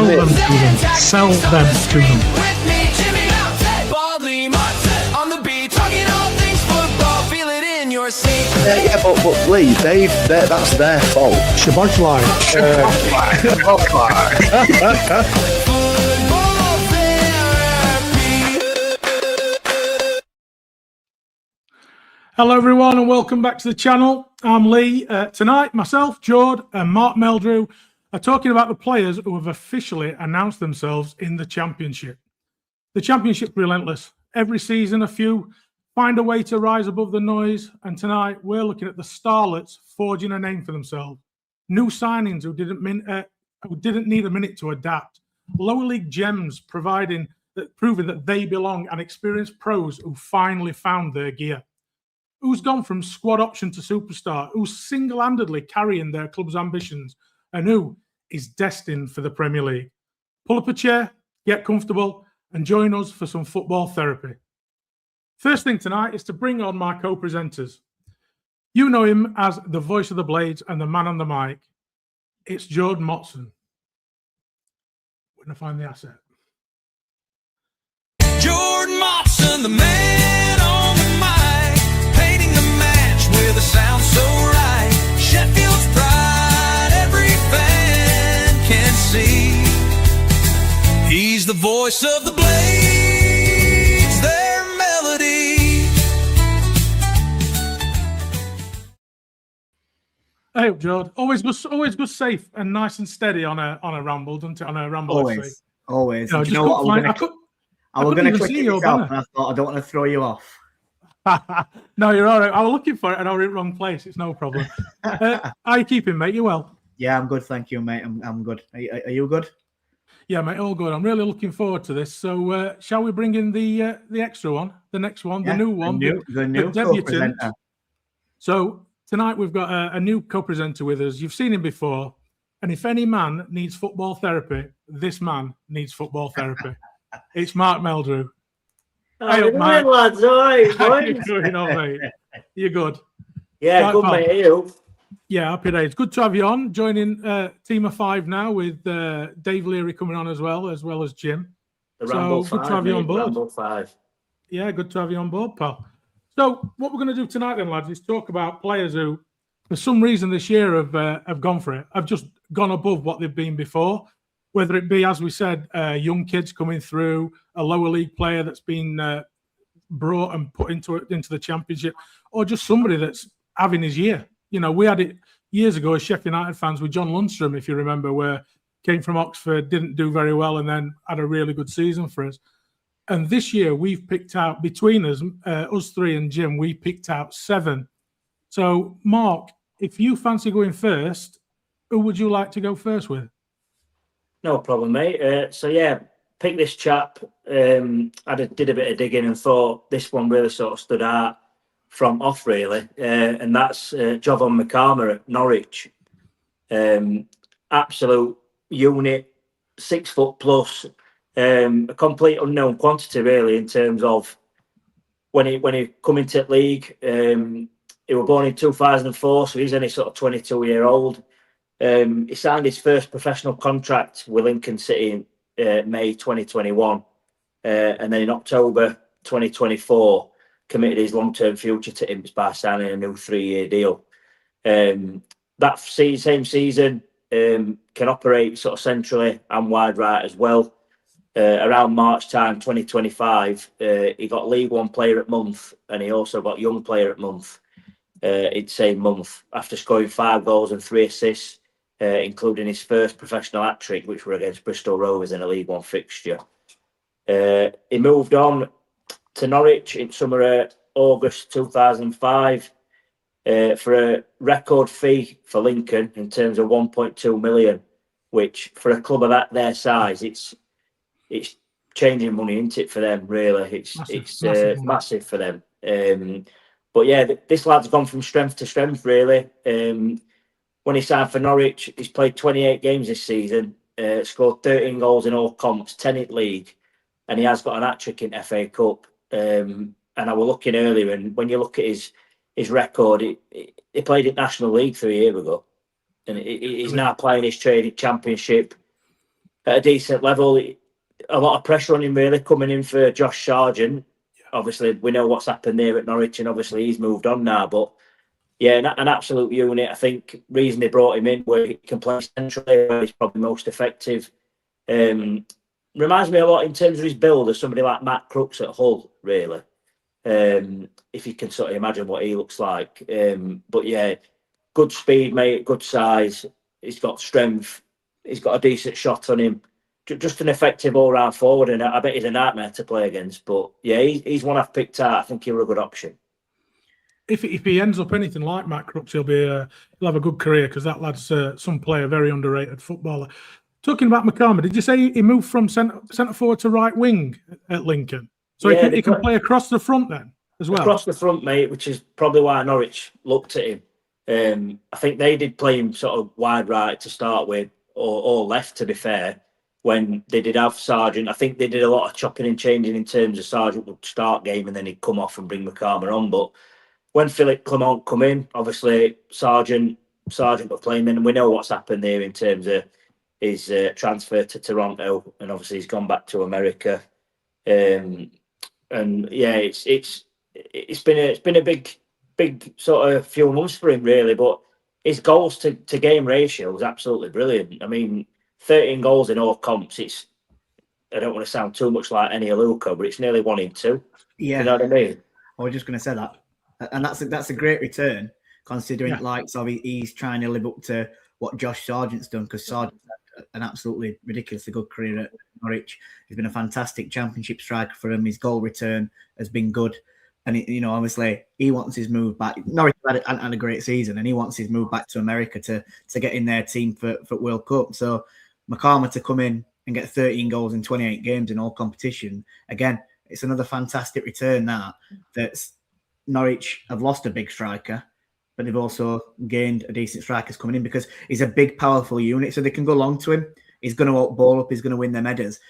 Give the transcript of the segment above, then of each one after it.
Sell them to them. Sell them to them. Yeah, but Lee, that's their fault. Shabbat line. Hello everyone and welcome back to the channel. I'm Lee. Tonight, myself, Jord and Marc Meldrew are talking about the players who have officially announced themselves in the Championship. The Championship's relentless. Every season, a few find a way to rise above the noise, and tonight we're looking at the starlets forging a name for themselves. New signings who didn't need a minute to adapt. Lower league gems proving that they belong, and experienced pros who finally found their gear. Who's gone from squad option to superstar, who's single-handedly carrying their club's ambitions, and who is destined for the Premier League. Pull up a chair, get comfortable, and join us for some football therapy. First thing tonight is to bring on my co-presenters. You know him as the voice of the Blades and the man on the mic. It's Jordan Motson. When I find the asset. Jordan Motson, the man on the mic, painting the match with a sound so right. Sheffield's pride, every fan can see. He's the voice of the Blades, their melody. Hey, Jord. Always good, safe and nice and steady on a ramble, doesn't it? On a ramble. Always. You know, Do you know what? I was going to click it yourself, and I thought I don't want to throw you off. No, you're all right. I was looking for it and I was in the wrong place. It's no problem. How are you keeping, mate? You well? Yeah, I'm good, thank you, mate. I'm good. Are you good? Yeah, mate, all good. I'm really looking forward to this. So, shall we bring in the extra one, the next one, the new one, the new debutant? So tonight we've got a new co-presenter with us. You've seen him before, and if any man needs football therapy, this man needs football therapy. It's Marc Meldrew. How you doing, lads? All right, boys? How you doing, mate? You good? Yeah, right, good, mate. You? Yeah, happy days. Good to have you on. Joining Team of Five now with Dave Leary coming on as well as Jim. The Ramble so good 5, to have you on board. Ramble 5. Yeah, good to have you on board, pal. So what we're going to do tonight then, lads, is talk about players who, for some reason this year, have gone for it. Have just gone above what they've been before. Whether it be, as we said, young kids coming through, a lower league player that's been brought and put into the Championship, or just somebody that's having his year. You know, we had it years ago as Sheffield United fans with John Lundstrom, if you remember, where came from Oxford, didn't do very well, and then had a really good season for us. And this year we've picked out, between us, us three and Jim, we picked out 7. So, Mark, if you fancy going first, who would you like to go first with? No problem, mate. So, yeah, pick this chap. I did a bit of digging and thought this one really sort of stood out from off, really. And that's Jovan McCarmer at Norwich. Absolute unit, 6 foot plus, a complete unknown quantity, really, in terms of when he come into the league. He was born in 2004, so he's only sort of 22-year-old. He signed his first professional contract with Lincoln City in May 2021, and then in October 2024 committed his long-term future to Imps by signing a new 3-year deal. That same season can operate sort of centrally and wide right as well. Around March time 2025, he got League One Player at Month, and he also got Young Player at Month in the same month, after scoring 5 goals and 3 assists, including his first professional hat-trick, which were against Bristol Rovers in a League One fixture. He moved on to Norwich in summer August 2005 for a record fee for Lincoln in terms of 1.2 million, which for a club of their size, it's changing money, isn't it, for them? Really, it's massive for them. But yeah, this lad's gone from strength to strength, really. When he signed for Norwich, he's played 28 games this season, scored 13 goals in all comps, 10 in league, and he has got an hat-trick in FA Cup. And I was looking earlier, and when you look at his record, he played in National League 3 years ago, and he's now playing his trade Championship. at a decent level. A lot of pressure on him really coming in for Josh Sargent. Obviously, we know what's happened there at Norwich, and obviously he's moved on now. But yeah, an absolute unit. I think reason they brought him in where he can play centrally, where he's probably most effective. Reminds me a lot in terms of his build of somebody like Matt Crooks at Hull, really. If you can sort of imagine what he looks like. But yeah, good speed, mate, good size. He's got strength. He's got a decent shot on him. Just an effective all-round forward, and I bet he's a nightmare to play against. But yeah, he's one I've picked out. I think he'll be a good option. If he ends up anything like Matt Crooks, he'll have a good career, because that lad's some player, very underrated footballer. Talking about McCarmer, did you say he moved from centre forward to right wing at Lincoln? So yeah, he can play across the front then as well? Across the front, mate, which is probably why Norwich looked at him. I think they did play him sort of wide right to start with, or left, to be fair, when they did have Sargent. I think they did a lot of chopping and changing in terms of Sargent would start game and then he'd come off and bring McCarmer on. But when Philip Clement come in, obviously Sargent was playing then, and we know what's happened there in terms of his transfer to Toronto, and obviously he's gone back to America. And yeah, it's been a big sort of few months for him, really. But his goals to game ratio was absolutely brilliant. I mean, 13 goals in all comps. I don't want to sound too much like any Aluko, but it's nearly 1 in 2. Yeah, you know what I mean. I was just going to say that, and that's a great return, considering like so he's trying to live up to what Josh Sargent's done, because Sargent had an absolutely ridiculously good career at Norwich. He's been a fantastic Championship striker for him. His goal return has been good, and obviously he wants his move back. Norwich had a great season, and he wants his move back to America to get in their team for World Cup. So McCarmer to come in and get 13 goals in 28 games in all competition, again, it's another fantastic return. That's Norwich have lost a big striker, but they've also gained a decent strikers coming in, because he's a big, powerful unit, so they can go long to him. He's going to out-ball up, he's going to win them headers,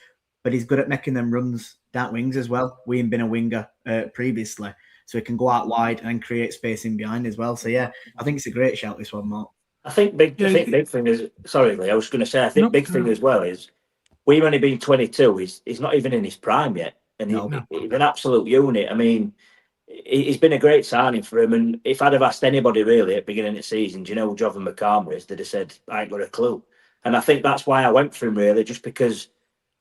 but he's good at making them runs down wings as well. We ain't been a winger previously, so he can go out wide and create space in behind as well. So yeah, I think it's a great shout, this one, Mark. I think big thing is, sorry, Lee, I was going to say, I think big thing as well is we've only been 22. He's not even in his prime yet, and he's an absolute unit. I mean, he's been a great signing for him. And if I'd have asked anybody really at the beginning of the season, do you know who Jovan McCarmer is? They'd have said, I ain't got a clue. And I think that's why I went for him, really, just because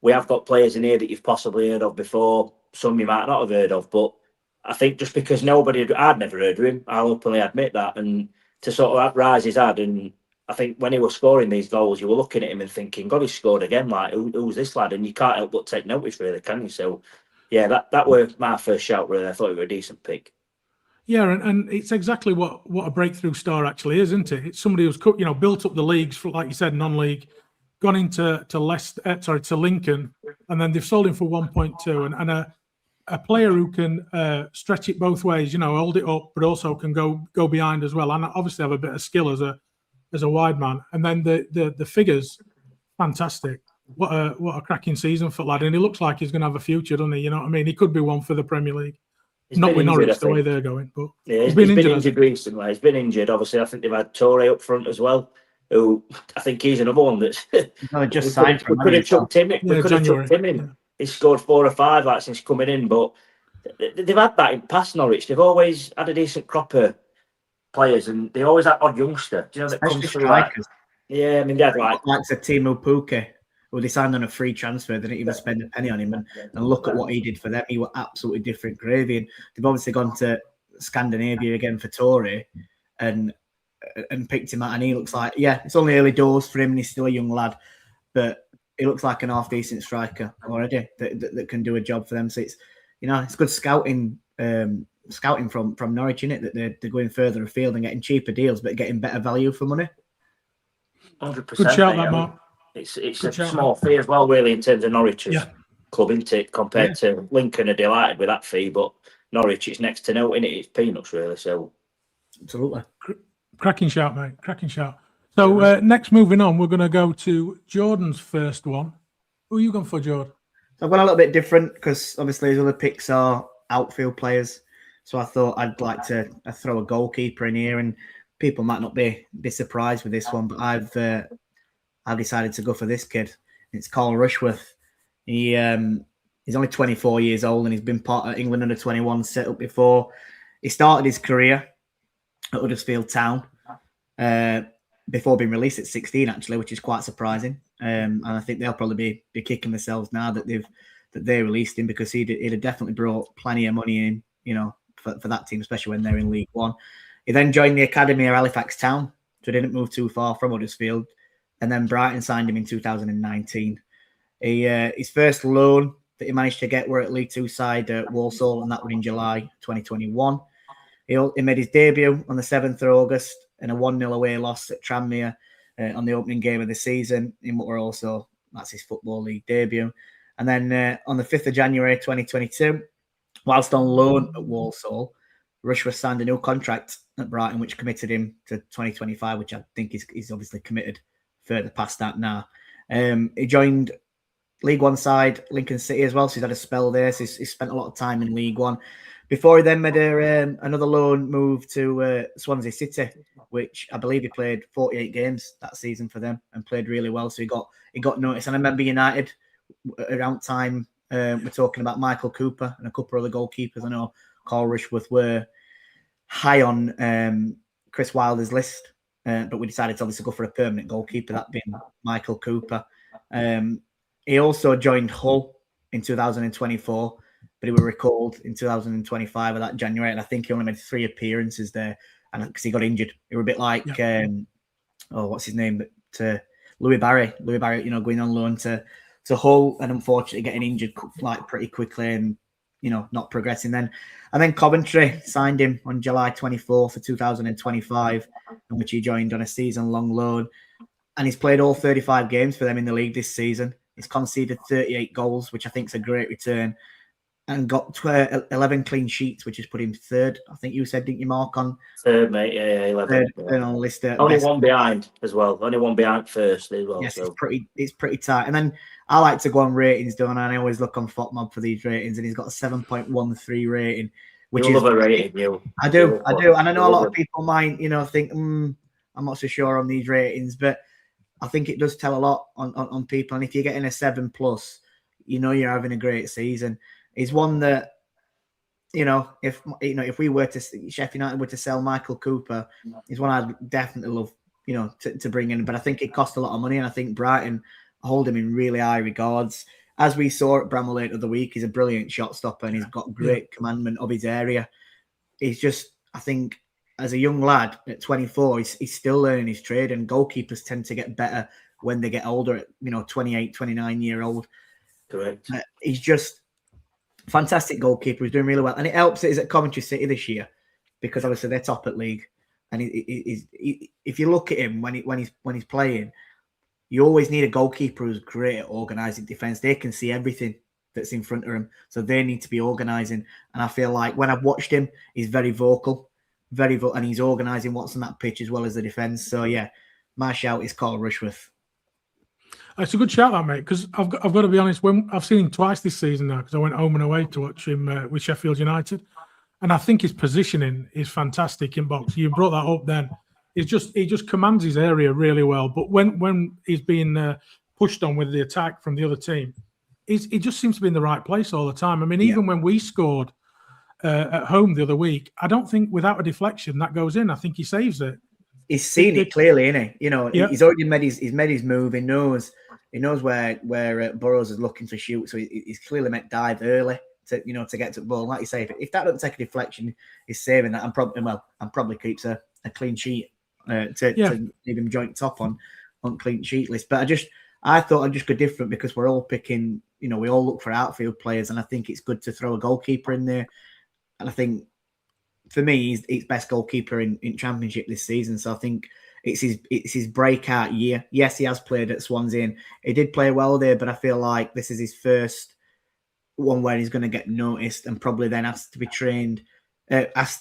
we have got players in here that you've possibly heard of before, some you might not have heard of. But I think just because I'd never heard of him, I'll openly admit that. And to sort of rise his head, and I think when he was scoring these goals, you were looking at him and thinking, God, he's scored again. Like, who's this lad? And you can't help but take notice, really, can you? So, yeah, that was my first shout, really. I thought it was a decent pick. Yeah, and it's exactly what a breakthrough star actually is, isn't it? It's somebody who's built up the leagues, for, like you said, non-league, gone into to Lincoln, and then they've sold him for 1.2, and a player who can stretch it both ways, hold it up, but also can go behind as well, and obviously have a bit of skill as a wide man. And then the figures, fantastic. What a cracking season for lad, and he looks like he's going to have a future, doesn't he? You know what I mean? He could be one for the Premier League. Not with Norwich, the way they're going, but yeah, he's been injured recently. He's been injured. Obviously, I think they've had Torre up front as well, who I think he's another one that's just signed. We could have chucked him in. We could have chucked him in. Yeah. He's scored 4 or 5 since coming in, but they've had that in past Norwich. They've always had a decent crop of players, and they always had odd youngster. Do you know that comes through? Yeah, I mean, they had like a Timo Pukki, who they signed on a free transfer. They didn't even spend a penny on him, and look at what he did for them. He was absolutely different gravy. And they've obviously gone to Scandinavia again for Torre, and picked him out. And he looks like, it's only early doors for him, and he's still a young lad, but he looks like an half decent striker already that can do a job for them. So it's good scouting from Norwich, innit, that they're going further afield and getting cheaper deals, but getting better value for money. 100%. Good shout, that, Mark. It's a small fee as well, really, in terms of Norwich's club, isn't it? Compared to Lincoln, are delighted with that fee, but Norwich, it's next to no, innit? It's peanuts, really. So, absolutely. Cracking shout, mate. Cracking shout. So, next, moving on, we're going to go to Jordan's first one. Who are you going for, Jordan? I've gone a little bit different because obviously his other picks are outfield players. So I thought I'd like to throw a goalkeeper in here, and people might not be surprised with this one, but I've decided to go for this kid. It's Carl Rushworth. He's only 24 years old, and he's been part of England under 21 setup before. He started his career at Huddersfield Town before being released at 16, actually, which is quite surprising. And I think they'll probably be kicking themselves now that they released him, because he'd have definitely brought plenty of money in, for that team, especially when they're in League One. He then joined the academy at Halifax Town, so he didn't move too far from Huddersfield. And then Brighton signed him in 2019. His first loan that he managed to get were at League Two side Walsall, and that was in July 2021. He made his debut on the 7th of August in a 1-0 away loss at Tranmere on the opening game of the season, in what were also, that's his Football League debut. And then on the 5th of January 2022, whilst on loan at Walsall, Rushworth signed a new contract at Brighton, which committed him to 2025, which I think he's obviously committed further past that now. He joined League One side Lincoln City as well, so he's had a spell there. So he's spent a lot of time in League One before he then made another loan move to Swansea City, which I believe he played 48 games that season for them and played really well. So he got noticed. And I remember United around time we're talking about Michael Cooper and a couple of other goalkeepers. I know Carl Rushworth were high on Chris Wilder's list, but we decided to obviously go for a permanent goalkeeper, that being Michael Cooper. He also joined Hull in 2024, but he was recalled in 2025 of that January, and I think he only made 3 appearances there, and because he got injured. He was a bit like, what's his name? Louis Barry, going on loan to Hull, and unfortunately getting injured like pretty quickly and not progressing then. And then Coventry signed him on July 24th of 2025, in which he joined on a season-long loan, and he's played all 35 games for them in the league this season. He's conceded 38 goals, which I think is a great return, and got 11 clean sheets, which has put him third. I think you said, didn't you, Mark? On third, mate. Yeah, 11. Third on the list. Only one behind as well. Only one behind first as well. Yes, so. it's pretty tight. And then I like to go on ratings, don't I? And I always look on FOTMob for these ratings, and he's got a 7.13 rating, which you is love a rating. You. I do, and I know a lot of people might, think, I'm not so sure on these ratings, but I think it does tell a lot on people. And if you're getting a 7+, you're having a great season. He's one that, if we were to, Sheffield United were to sell Michael Cooper, he's one I'd definitely love, to bring in. But I think it cost a lot of money, and I think Brighton hold him in really high regards. As we saw at Bramall 8 of the week, he's a brilliant shot stopper, and he's got great commandment of his area. He's just, I think, as a young lad at 24, he's still learning his trade, and goalkeepers tend to get better when they get older at, 28, 29-year-old. Correct. He's just fantastic goalkeeper. He's doing really well. And it helps that he's at Coventry City this year, because obviously they're top at league. And if you look at him when he's playing, you always need a goalkeeper who's great at organising defence. They can see everything that's in front of him, so they need to be organising. And I feel like when I've watched him, he's very vocal, and he's organising what's on that pitch as well as the defence. So yeah, my shout is Carl Rushworth. It's a good shout, that, mate, because I've got to be honest. When I've seen him twice this season now, because I went home and away to watch him with Sheffield United, and I think his positioning is fantastic in box. You brought that up then. He just commands his area really well. But when he's being pushed on with the attack from the other team, he just seems to be in the right place all the time. I mean, even when we scored at home the other week, I don't think without a deflection that goes in. I think he saves it. He's seen it clearly, isn't he? He's already made his move. He knows where Burrows is looking to shoot, so he's clearly met dive early to get to the ball. Like you say, if that doesn't take a deflection, he's saving that, and probably keeps a clean sheet to leave him joint top on clean sheet list. But I thought I'd just go different, because we're all picking. We all look for outfield players, and I think it's good to throw a goalkeeper in there. And I think, for me, he's best goalkeeper in Championship this season. So I think it's his breakout year. Yes, he has played at Swansea, and he did play well there, but I feel like this is his first one where he's going to get noticed, and probably then has to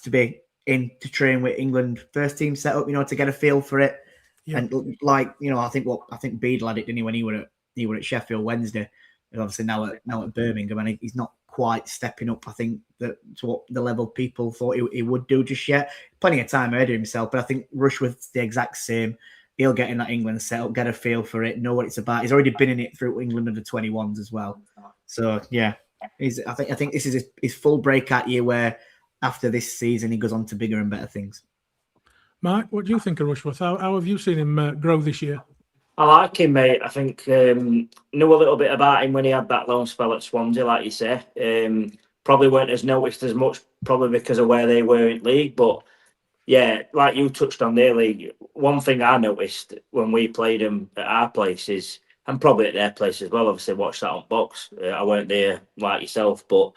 be in to train with England first team setup, to get a feel for it. Yeah. And I think Beadle had it, didn't he, when he were at Sheffield Wednesday, and obviously now at Birmingham, and he's not quite stepping up, I think, to what the level people thought he would do just yet. Plenty of time ahead of himself, but I think Rushworth's the exact same. he'll get in that England setup, get a feel for it, know what it's about. He's already been in it through England under 21s as well. So yeah, I think this is his full breakout year, where after this season he goes on to bigger and better things. Mark, what do you think of Rushworth? How have you seen him grow this year? I like him, mate. I think knew a little bit about him when he had that loan spell at Swansea, like you say. Probably weren't as noticed as much, probably because of where they were in league. But yeah, like you touched on there, league. One thing I noticed when we played him at our places, and probably at their place as well. Obviously, watched that on box. I weren't there like yourself, but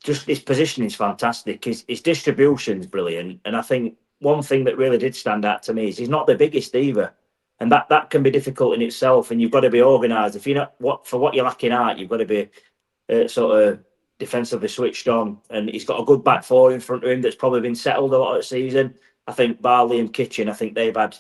just his position is fantastic. His distribution's brilliant, and I think one thing that really did stand out to me is he's not the biggest either. And that can be difficult in itself, and you've got to be organised. If you're not what you're lacking out, you've got to be sort of defensively switched on. And he's got a good back four in front of him that's probably been settled a lot of the season. I think Barley and Kitchen, I think they've had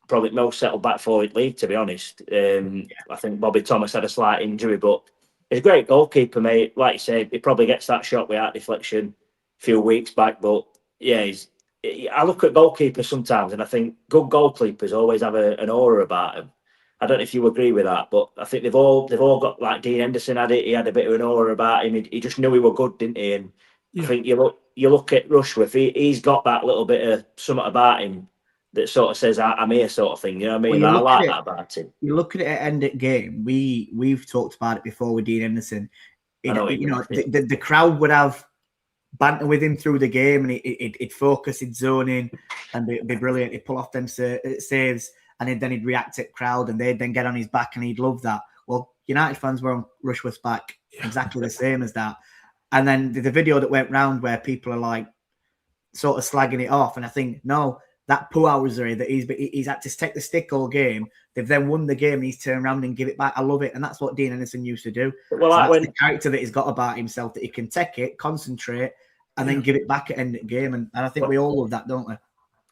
probably most settled back four in league, to be honest. I think Bobby Thomas had a slight injury, but he's a great goalkeeper, mate. Like you said, he probably gets that shot without deflection a few weeks back, but yeah, I look at goalkeepers sometimes and I think good goalkeepers always have an aura about them. I don't know if you agree with that, but I think they've all got, like Dean Henderson had it. He had a bit of an aura about him. He just knew he were good, didn't he? And I think you look at Rushworth. He's got that little bit of something about him that sort of says I'm here, sort of thing. You know what I mean? I like that about him. You look at it at end of game. We've talked about it before with Dean Henderson. The crowd would have banter with him through the game, and he'd focus, he'd zone in, and be brilliant. He'd pull off them saves, and then he'd react at crowd, and they'd then get on his back, and he'd love that. Well, United fans were on Rushworth's back exactly the same as that. And then the video that went round where people are like sort of slagging it off, and I think, no, that Puausery that he's had to take the stick all game. They've then won the game, and he's turned around and give it back. I love it, and that's what Dean Henderson used to do. Well, so that's the character that he's got about himself, that he can take it, concentrate, and then give it back at end of game. And I think we all love that, don't we?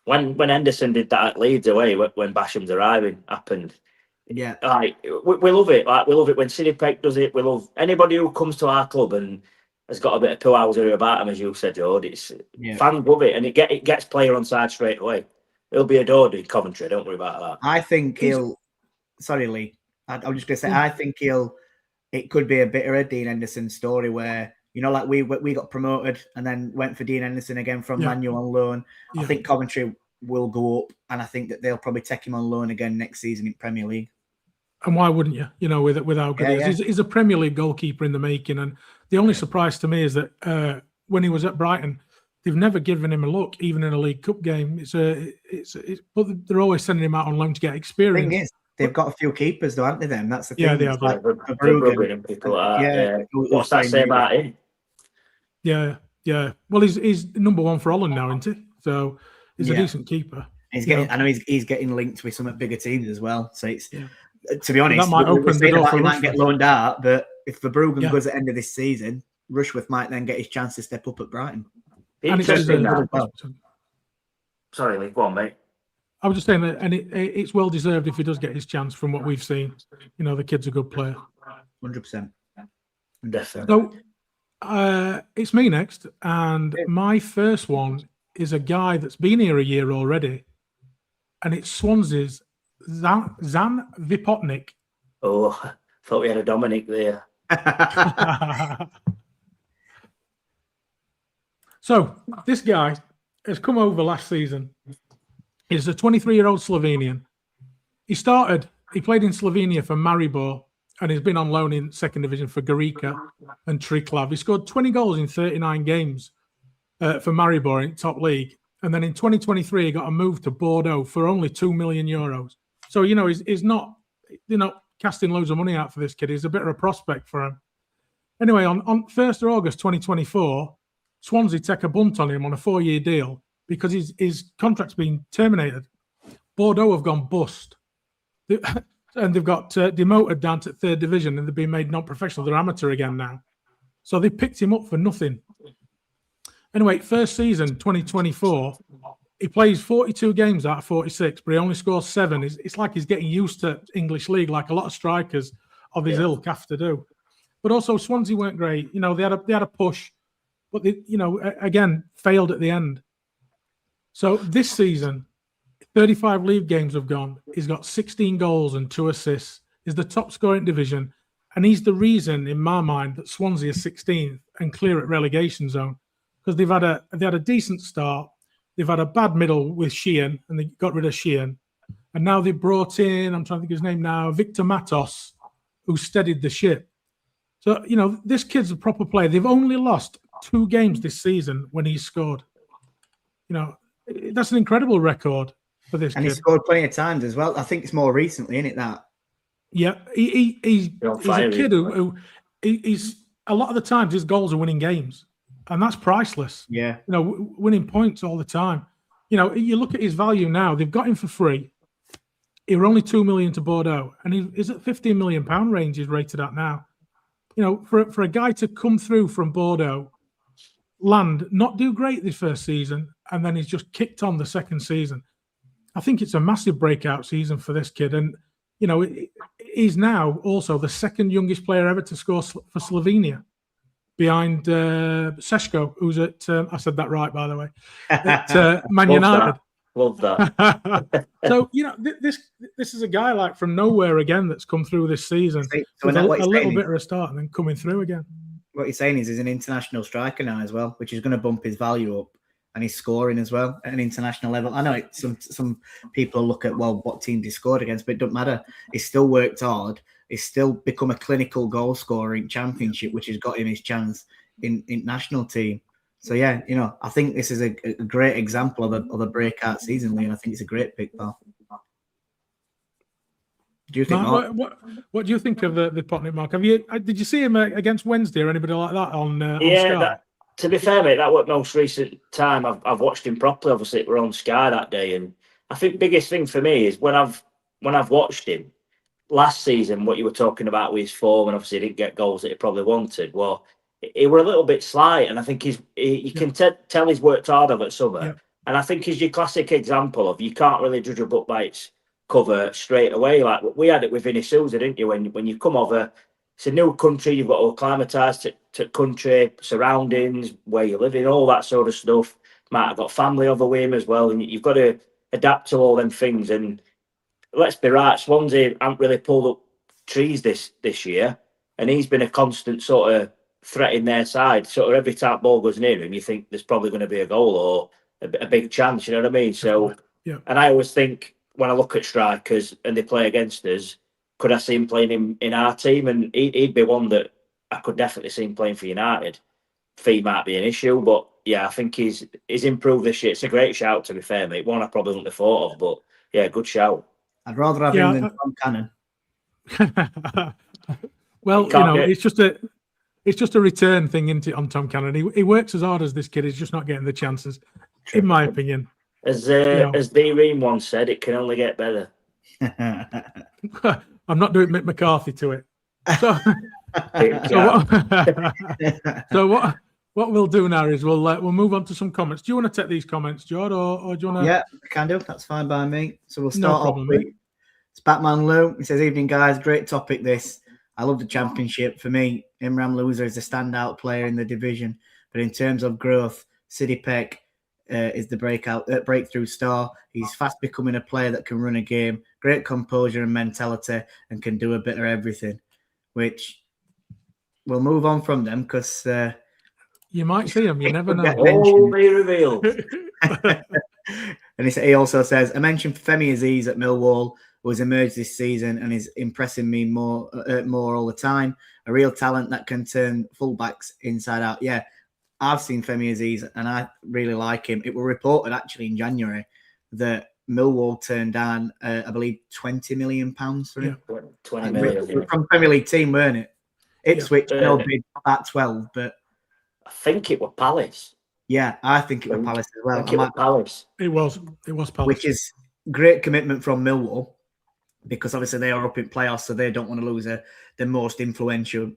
When Henderson did that at Leeds away, when Basham's arriving happened, yeah, like we love it. Like we love it when Sidney Peck does it. We love anybody who comes to our club and has got a bit of Puausery about him, as you said, Jord. Fans love it, and it gets player on side straight away. He'll be adored in Coventry. Don't worry about that. I think he'll. Sorry, Lee. I'm just going to say, I think it could be a bit of a Dean Henderson story where, you know, like we got promoted and then went for Dean Henderson again from Manu on loan. I think Coventry will go up, and I think that they'll probably take him on loan again next season in Premier League. And why wouldn't you? You know, with how good he is. He's a Premier League goalkeeper in the making. And the only surprise to me is that when he was at Brighton, they've never given him a look, even in a League Cup game. But they're always sending him out on loan to get experience. The thing is, they've got a few keepers, though, haven't they? Then that's the thing. Yeah, they have. Like and people like that. What's that say about him? Yeah. Well, he's number one for Holland now, isn't he? So he's a decent keeper. He's getting. I know he's getting linked with some bigger teams as well. So it's to be honest, that might open the door for he might get loaned out. But if Verbruggen goes at the end of this season, Rushworth might then get his chance to step up at Brighton. And Sorry, Lee, go on, mate. I was just saying that, and it's well deserved if he does get his chance from what we've seen. You know, the kid's a good player. 100%. So it's me next, and my first one is a guy that's been here a year already, and it's Swansea's Zan Vipotnik. Oh, thought we had a Dominic there. So this guy has come over last season. He's a 23-year-old Slovenian. He played in Slovenia for Maribor, and he's been on loan in second division for Gorica and Triclav. He scored 20 goals in 39 games for Maribor in top league. And then in 2023, he got a move to Bordeaux for only €2 million. So, you know, he's not, casting loads of money out for this kid. He's a bit of a prospect for him. Anyway, on 1st of August 2024, Swansea take a bunt on him on a 4-year deal because his contract's been terminated. Bordeaux have gone bust. And they've got demoted down to third division, and they've been made non-professional. They're amateur again now. So they picked him up for nothing. Anyway, first season, 2024, he plays 42 games out of 46, but he only scores 7. It's like he's getting used to English league, like a lot of strikers of his ilk have to do. But also, Swansea weren't great. You know, they had a push, but they, again, failed at the end. So this season, 35 league games have gone. He's got 16 goals and 2 assists. He's the top scorer in division. And he's the reason, in my mind, that Swansea is 16th and clear at relegation zone. Because they had a decent start. They've had a bad middle with Sheehan, and they got rid of Sheehan. And now they brought in, I'm trying to think of his name now, Victor Matos, who steadied the ship. So, this kid's a proper player. They've only lost 2 games this season when he scored. That's an incredible record for this and kid. He scored plenty of times as well. I think it's more recently, isn't it, that? Yeah, he's a kid who he's a lot of the times his goals are winning games, and that's priceless. Yeah, winning points all the time. You look at his value now. They've got him for free. He were only 2 million to Bordeaux, and he's at £15 million range. He's rated at now. For a guy to come through from Bordeaux, land, not do great this first season, and then he's just kicked on the second season. I think it's a massive breakout season for this kid, and he's now also the second youngest player ever to score for Slovenia, behind Seško, who's at I said that right, by the way, at Man United. Love that. So this is a guy like from nowhere again that's come through this season with a little bit of a start and then coming through again. What you're saying is he's an international striker now as well, which is going to bump his value up, and he's scoring as well at an international level. I know some people look at, well, what team he scored against, but it doesn't matter. He's still worked hard. He's still become a clinical goal scorer in Championship, which has got him his chance in national team. So yeah, I think this is a great example of a breakout season, Lee, and I think it's a great pick, pal. Do you think? Mark, what do you think of the Potnik, Mark? Did you see him against Wednesday or anybody like that on Sky? To be fair, mate, that was most recent time I've watched him properly. Obviously, we're on Sky that day, and I think biggest thing for me is when I've watched him last season, what you were talking about with his form, and obviously he didn't get goals that he probably wanted. Well, he were a little bit slight, and I think you can tell he's worked hard over summer. Yeah. And I think he's your classic example of you can't really judge a book by its cover straight away. Like we had it with Vinny Souza, didn't you? When you come over, it's a new country, you've got to acclimatise to country, surroundings, where you're living, all that sort of stuff. Might have got family over with him as well, and you've got to adapt to all them things. And let's be right, Swansea haven't really pulled up trees this year, and he's been a constant sort of threat in their side. Sort of every time ball goes near him, you think there's probably going to be a goal or a big chance, you know what I mean? So, yeah. And I always think when I look at strikers and they play against us, could I see him playing in our team? And he'd be one that I could definitely see him playing for United. Fee might be an issue, but yeah, I think he's improved this year. It's a great shout, to be fair, mate. One I probably wouldn't have thought of, but yeah, good shout. I'd rather have him than Tom Cannon. Well, it's just a return thing, isn't it, on Tom Cannon? He works as hard as this kid. He's just not getting the chances, in my opinion. As B. Ream once said, it can only get better. I'm not doing Mick McCarthy to it. So what we'll do now is we'll move on to some comments. Do you want to take these comments, Jord, or do you want to? Yeah, I can do. That's fine by me. So we'll start off with it's Batman Lou. He says, "Evening, guys. Great topic. This. I love the Championship. For me, Imran Louza is a standout player in the division, but in terms of growth, Sidi Peck is the breakthrough star. He's fast becoming a player that can run a game, great composure and mentality, and can do a bit of everything." Which we'll move on from them because you might see him. You never know. All be revealed. And he also says, "I mentioned Femi Aziz at Millwall, who has emerged this season and is impressing me more all the time. A real talent that can turn fullbacks inside out." Yeah, I've seen Femi Aziz and I really like him. It was reported actually in January that Millwall turned down, I believe, £20 million for him. Yeah, 20 million. From Premier League team, weren't it? Ipswich, no bid about 12, but I think it was Palace. Yeah, I think it was Palace as well. It was Palace. Which is great commitment from Millwall, because obviously they are up in playoffs, so they don't want to lose the most influential,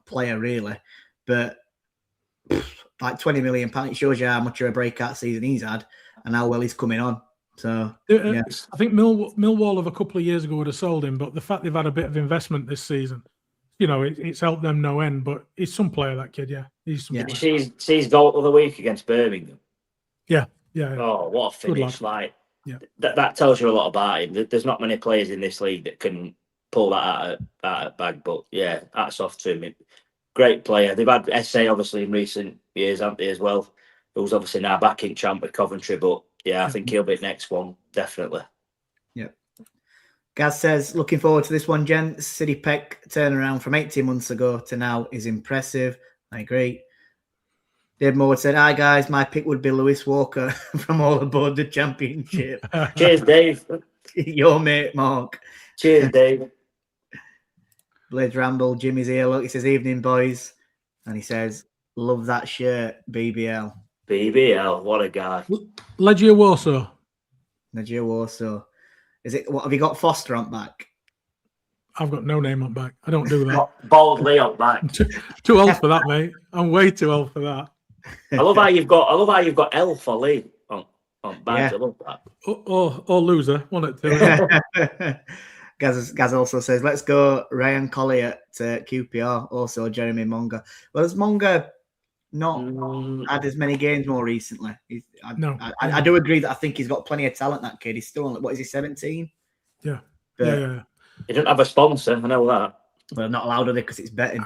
player really. But like £20 million, it shows you how much of a breakout season he's had and how well he's coming on. So yeah. I think Millwall of a couple of years ago would have sold him, but the fact they've had a bit of investment this season, it's helped them no end. But he's some player, that kid. Yeah, he's some player. See his goal of the week against Birmingham. Yeah. Oh, what a finish! Like that tells you a lot about him. There's not many players in this league that can pull that out of bag. But yeah, hats off to him. Great player. They've had SA obviously in recent years, haven't they, as well? Who's obviously now back in champ with Coventry. But yeah, I think he'll be next one, definitely. Yep. Gaz says, looking forward to this one, gents. City Peck turnaround from 18 months ago to now is impressive. I agree. Dave Moore said, hi guys, my pick would be Lewis Walker from all aboard the championship. Cheers, Dave. Your mate, Mark. Cheers, Dave. Blades Ramble, Jimmy's here. Look, he says, evening, boys. And he says, love that shirt, BBL. BBL, what a guy. Legia Warsaw. Legia Warsaw. Is it, what have you got, Foster on back? I've got no name on back. I don't do that. Boldly on back. Too old for that, mate. I'm way too old for that. I love how you've got L for Lee on back. Yeah. I love that. Or loser, one at two. Gaz also says, let's go Ryan Collier to QPR. Also Jeremy Monga. Well, has Monga not had as many games more recently? I do agree that I think he's got plenty of talent, that kid. He's still on, what is he, 17? Yeah. But yeah. He doesn't have a sponsor, I know that. Well, not allowed, are they? Because it's betting.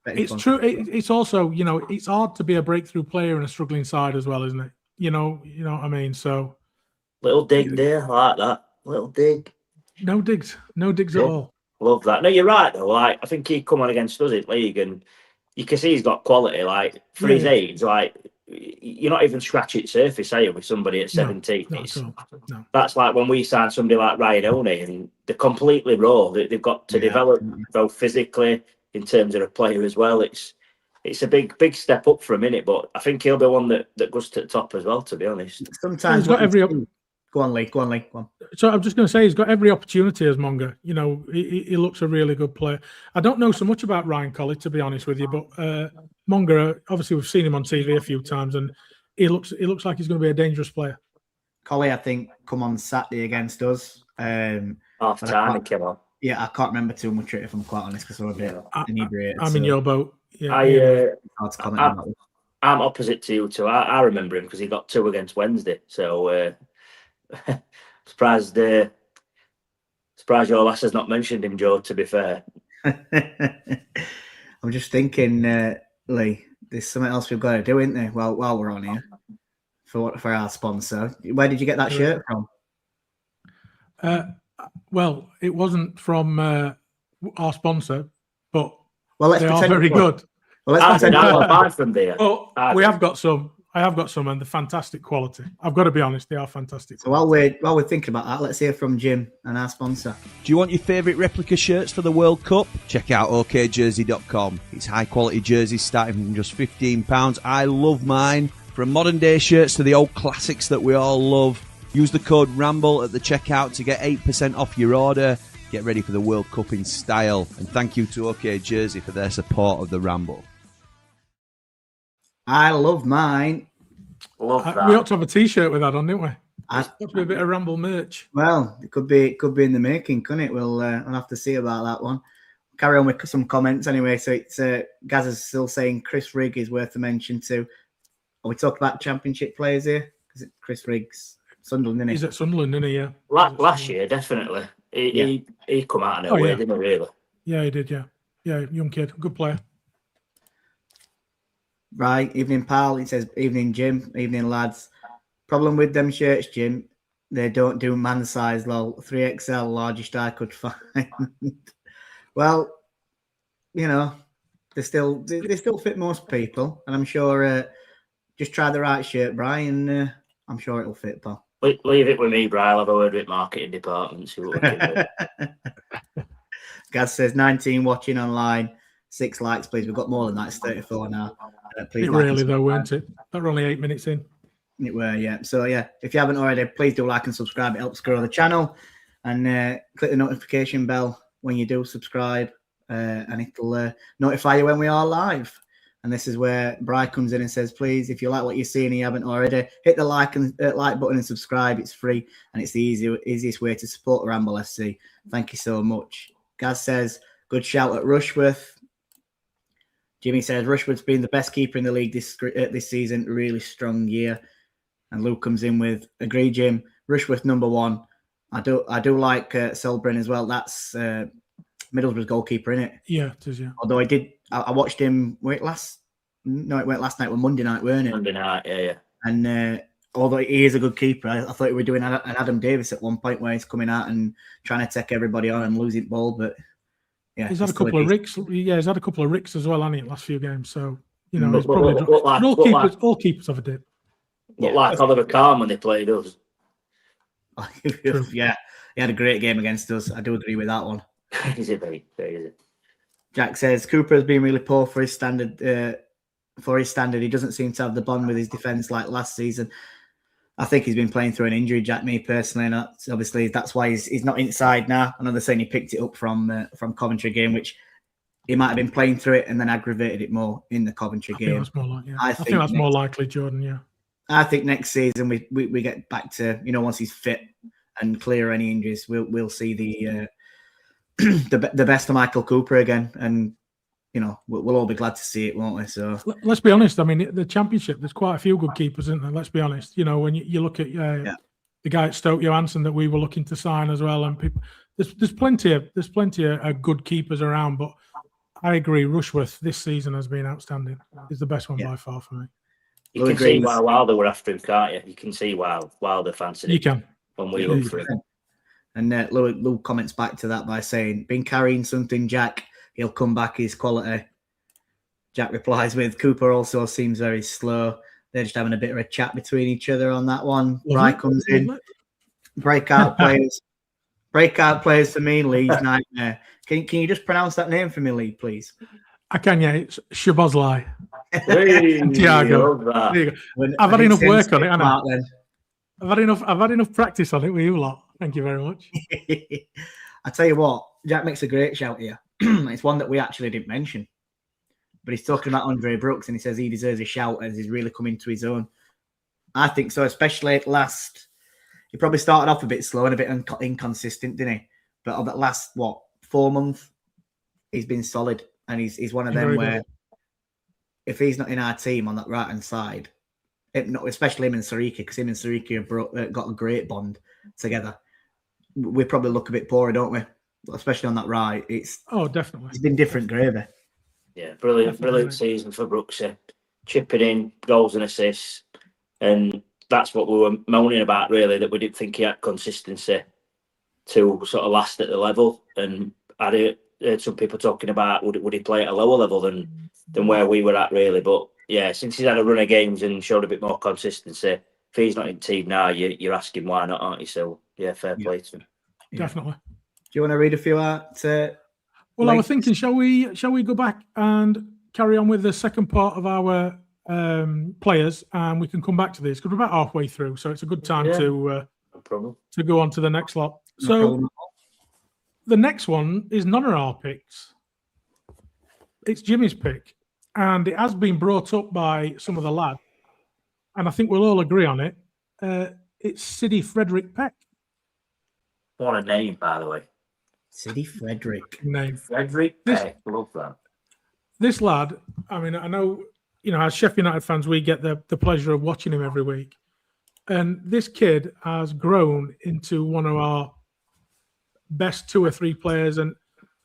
It's true. It's also, it's hard to be a breakthrough player in a struggling side as well, isn't it? You know what I mean? So little dig there, I like that. Little dig. No digs at all. Love that. No, you're right though. Like, I think he come on against us in league, and you can see he's got quality. Like, for his age, like, you're not even scratching the surface, are you, with somebody at 17? No. That's like when we signed somebody like Ryan Oney, and they're completely raw. They've got to develop both physically in terms of a player as well. It's a big step up for a minute, but I think he'll be one that goes to the top as well, to be honest. Sometimes he's got every. Go on, Lee. Go on. So I'm just going to say he's got every opportunity as Monga. He looks a really good player. I don't know so much about Ryan Colley, to be honest with you, but Monga, obviously we've seen him on TV a few times, and he looks like he's going to be a dangerous player. Colley, I think, come on Saturday against us. Half time, he came on. Yeah, I can't remember too much of it, if I'm quite honest, because I'm a bit inebriated. I'm in your boat. Yeah, I'm opposite to you too. I remember him because he got 2 against Wednesday. So surprised your lass has not mentioned him, Joe, to be fair. I'm just thinking, Lee, there's something else we've got to do, isn't there? While we're on here for our sponsor. Where did you get that shirt from? Well, it wasn't from our sponsor, but they are very good. Well, let's buy from there. Oh, we have got some. I have got some, and they're fantastic quality. I've got to be honest, they are fantastic. So while we're thinking about that, let's hear from Jim and our sponsor. Do you want your favourite replica shirts for the World Cup? Check out okjersey.com. It's high quality jerseys starting from just £15. I love mine. From modern day shirts to the old classics that we all love. Use the code RAMBLE at the checkout to get 8% off your order. Get ready for the World Cup in style. And thank you to OK Jersey for their support of the Ramble. I love mine. Love that. We ought to have a T-shirt with that on, didn't we? It's got to be a bit of Ramble merch. Well, it could be in the making, couldn't it? I'll have to see about that one. Carry on with some comments anyway. So it's Gaz is still saying Chris Rigg is worth a mention too. Are we talking about Championship players here? Because Chris Rigg's Sunderland, isn't he? He's at Sunderland, isn't he? Yeah. Last year, definitely. He come out of nowhere, didn't he? Really? Yeah, he did. Yeah, young kid, good player. Right, evening pal. It says evening Jim, evening lads. Problem with them shirts, Jim, they don't do man size. Lol, 3XL, largest I could find. Well, they still fit most people, and I'm sure. Just try the right shirt, Brian. I'm sure it'll fit, pal. Leave it with me, Brian. I'll have a word with marketing department. See what we can do. Gaz says 19 watching online. 6 likes, please. We've got more than that. It's 34 now. Please. It really though, weren't it? That were only 8 minutes in. It were, yeah. So yeah, if you haven't already, please do like and subscribe. It helps grow the channel. And click the notification bell when you do subscribe, and it'll notify you when we are live. And this is where Bri comes in and says, please, if you like what you see and you haven't already, hit the like button and subscribe. It's free, and it's the easiest way to support Ramble SC. Thank you so much. Gaz says, good shout at Rushworth. Jimmy says, Rushworth's been the best keeper in the league this season. Really strong year. And Luke comes in with, agree, Jim. Rushworth number 1. I do like Selbrun as well. That's Middlesbrough's goalkeeper, isn't it? Yeah, it is. Yeah. Although I watched him. It went last night. Or Monday night, weren't it? Monday night, yeah. And although he is a good keeper, I thought we were doing an Adam Davis at one point where he's coming out and trying to take everybody on and losing ball. But yeah, he's had a couple of ricks. Yeah, he's had a couple of ricks as well, hasn't he, in the last few games? So he's but all keepers have a dip. Look like Oliver Kahn when they played us. Yeah, he had a great game against us. I do agree with that one. Is it very easy? Jack says Cooper has been really poor for his standard. He doesn't seem to have the bond with his defence like last season. I think he's been playing through an injury, Jack. Me personally, and that's why he's not inside now. I know they're saying he picked it up from Coventry game, which he might have been playing through it and then aggravated it more in the Coventry game. I think that's more likely, Jordan. Yeah. I think next season we get back to once he's fit and clear any injuries, we'll see the best of Michael Cooper again, and we'll all be glad to see it, won't we? So let's be honest. I mean, the Championship, there's quite a few good keepers, isn't there? Let's be honest. When you look at the guy at Stoke Johansson that we were looking to sign as well, and people, there's plenty of good keepers around. But I agree, Rushworth this season has been outstanding. He's the best one by far for me. You can see why Wilder were after him, can't you? You can see why Wilder fancied him. You can. When we look for him. And Lou comments back to that by saying, been carrying something, Jack. He'll come back, his quality. Jack replies with, Cooper also seems very slow. They're just having a bit of a chat between each other on that one. Bry comes in. Breakout players. Breakout players for me, Lee's nightmare. Can you just pronounce that name for me, Lee, please? I can, yeah. It's Shabozlai. Hey, Tiago. I've had enough work on it, haven't I? I've had enough practice on it with you lot. Thank you very much. I tell you what, Jack makes a great shout here. It's one that we actually didn't mention. But he's talking about Andre Brooks and he says he deserves a shout as he's really coming to his own. I think so, especially at last. He probably started off a bit slow and a bit inconsistent, didn't he? But over that last, 4 months, he's been solid. And he's one of them where if he's not in our team on that right-hand side, especially him and Sariki, because him and Sariki have got a great bond together, we probably look a bit poorer, don't we? Especially on that right. Definitely. It's been different gravy. Yeah, brilliant season for Brooksy. Chipping in, goals and assists. And that's what we were moaning about, really, that we didn't think he had consistency to sort of last at the level. And I heard some people talking about would he play at a lower level than where we were at, really. But yeah, since he's had a run of games and showed a bit more consistency, if he's not in the team now, you're asking why not, aren't you? So yeah, fair play to him. Definitely. Do you want to read a few out? Well, I was thinking, shall we go back and carry on with the second part of our players, and we can come back to this because we're about halfway through, so it's a good time to go on to the next lot. So the next one is none of our picks. It's Jimmy's pick, and it has been brought up by some of the lads, and I think we'll all agree on it. It's Sidney Frederick Peck. What a name, by the way. Sidney Frederick. Name. Frederick Peck. Love that. This lad, I mean, I know, as Sheffield United fans, we get the pleasure of watching him every week. And this kid has grown into one of our best 2 or 3 players. And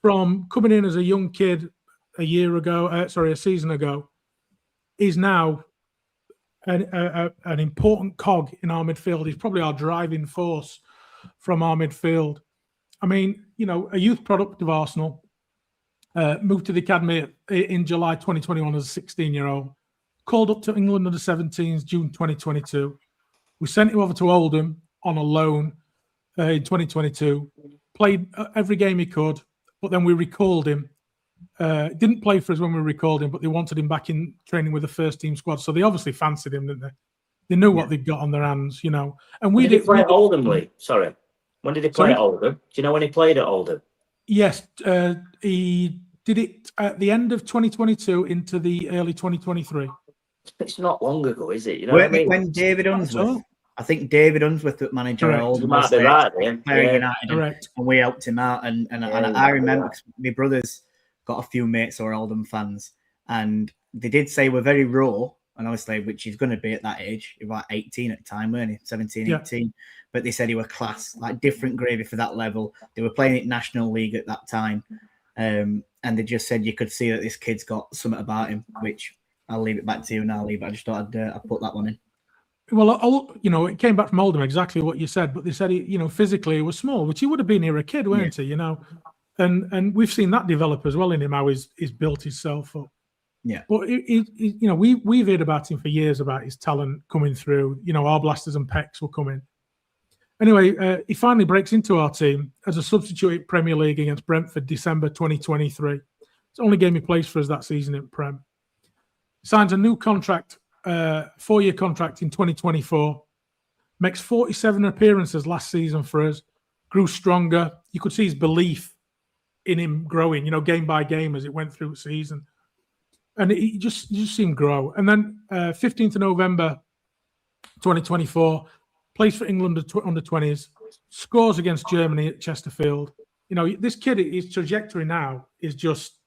from coming in as a young kid a season ago, he's now an important cog in our midfield. He's probably our driving force from our midfield. I mean, a youth product of Arsenal, moved to the academy in July 2021 as a 16-year-old, called up to England under 17s June 2022. We sent him over to Oldham on a loan in 2022, played every game he could, but then we recalled him. Didn't play for us when we recalled him, but they wanted him back in training with the first team squad. So they obviously fancied him, didn't they? They knew what they'd got on their hands, And when did he play at Oldham, Lee? Sorry. When did he play at Oldham? Do you know when he played at Oldham? Yes, he did it at the end of 2022 into the early 2023. It's not long ago, is it? You know what I mean? When David Unsworth, I think David Unsworth, the manager at Oldham, might be right, United, and we helped him out. And I remember my brothers got a few mates who are Oldham fans, and they did say we're very raw and obviously, which he's going to be at that age, about 18 at the time, weren't he? 17, Yeah. 18. But they said he were class, like different gravy for that level. They were playing at National League at that time. And they just said you could see that this kid's got something about him, which I'll leave it back to you now, Lee, but I just thought I'd put that one in. Well, it came back from Oldham, exactly what you said, but they said, physically he was small, which he would have been here a kid, weren't he, And we've seen that develop as well in him, how he's built himself up. Yeah. But, we've heard about him for years, about his talent coming through. Our blasters and Pecks will come in. Anyway, he finally breaks into our team as a substitute at Premier League against Brentford, December 2023. It's the only game he plays for us that season in Prem. Signs a new contract, 4-year contract in 2024. Makes 47 appearances last season for us. Grew stronger. You could see his belief in him growing, game by game as it went through the season. And you just see him grow. And then 15th of November 2024, plays for England under 20s, scores against Germany at Chesterfield. This kid, his trajectory now is just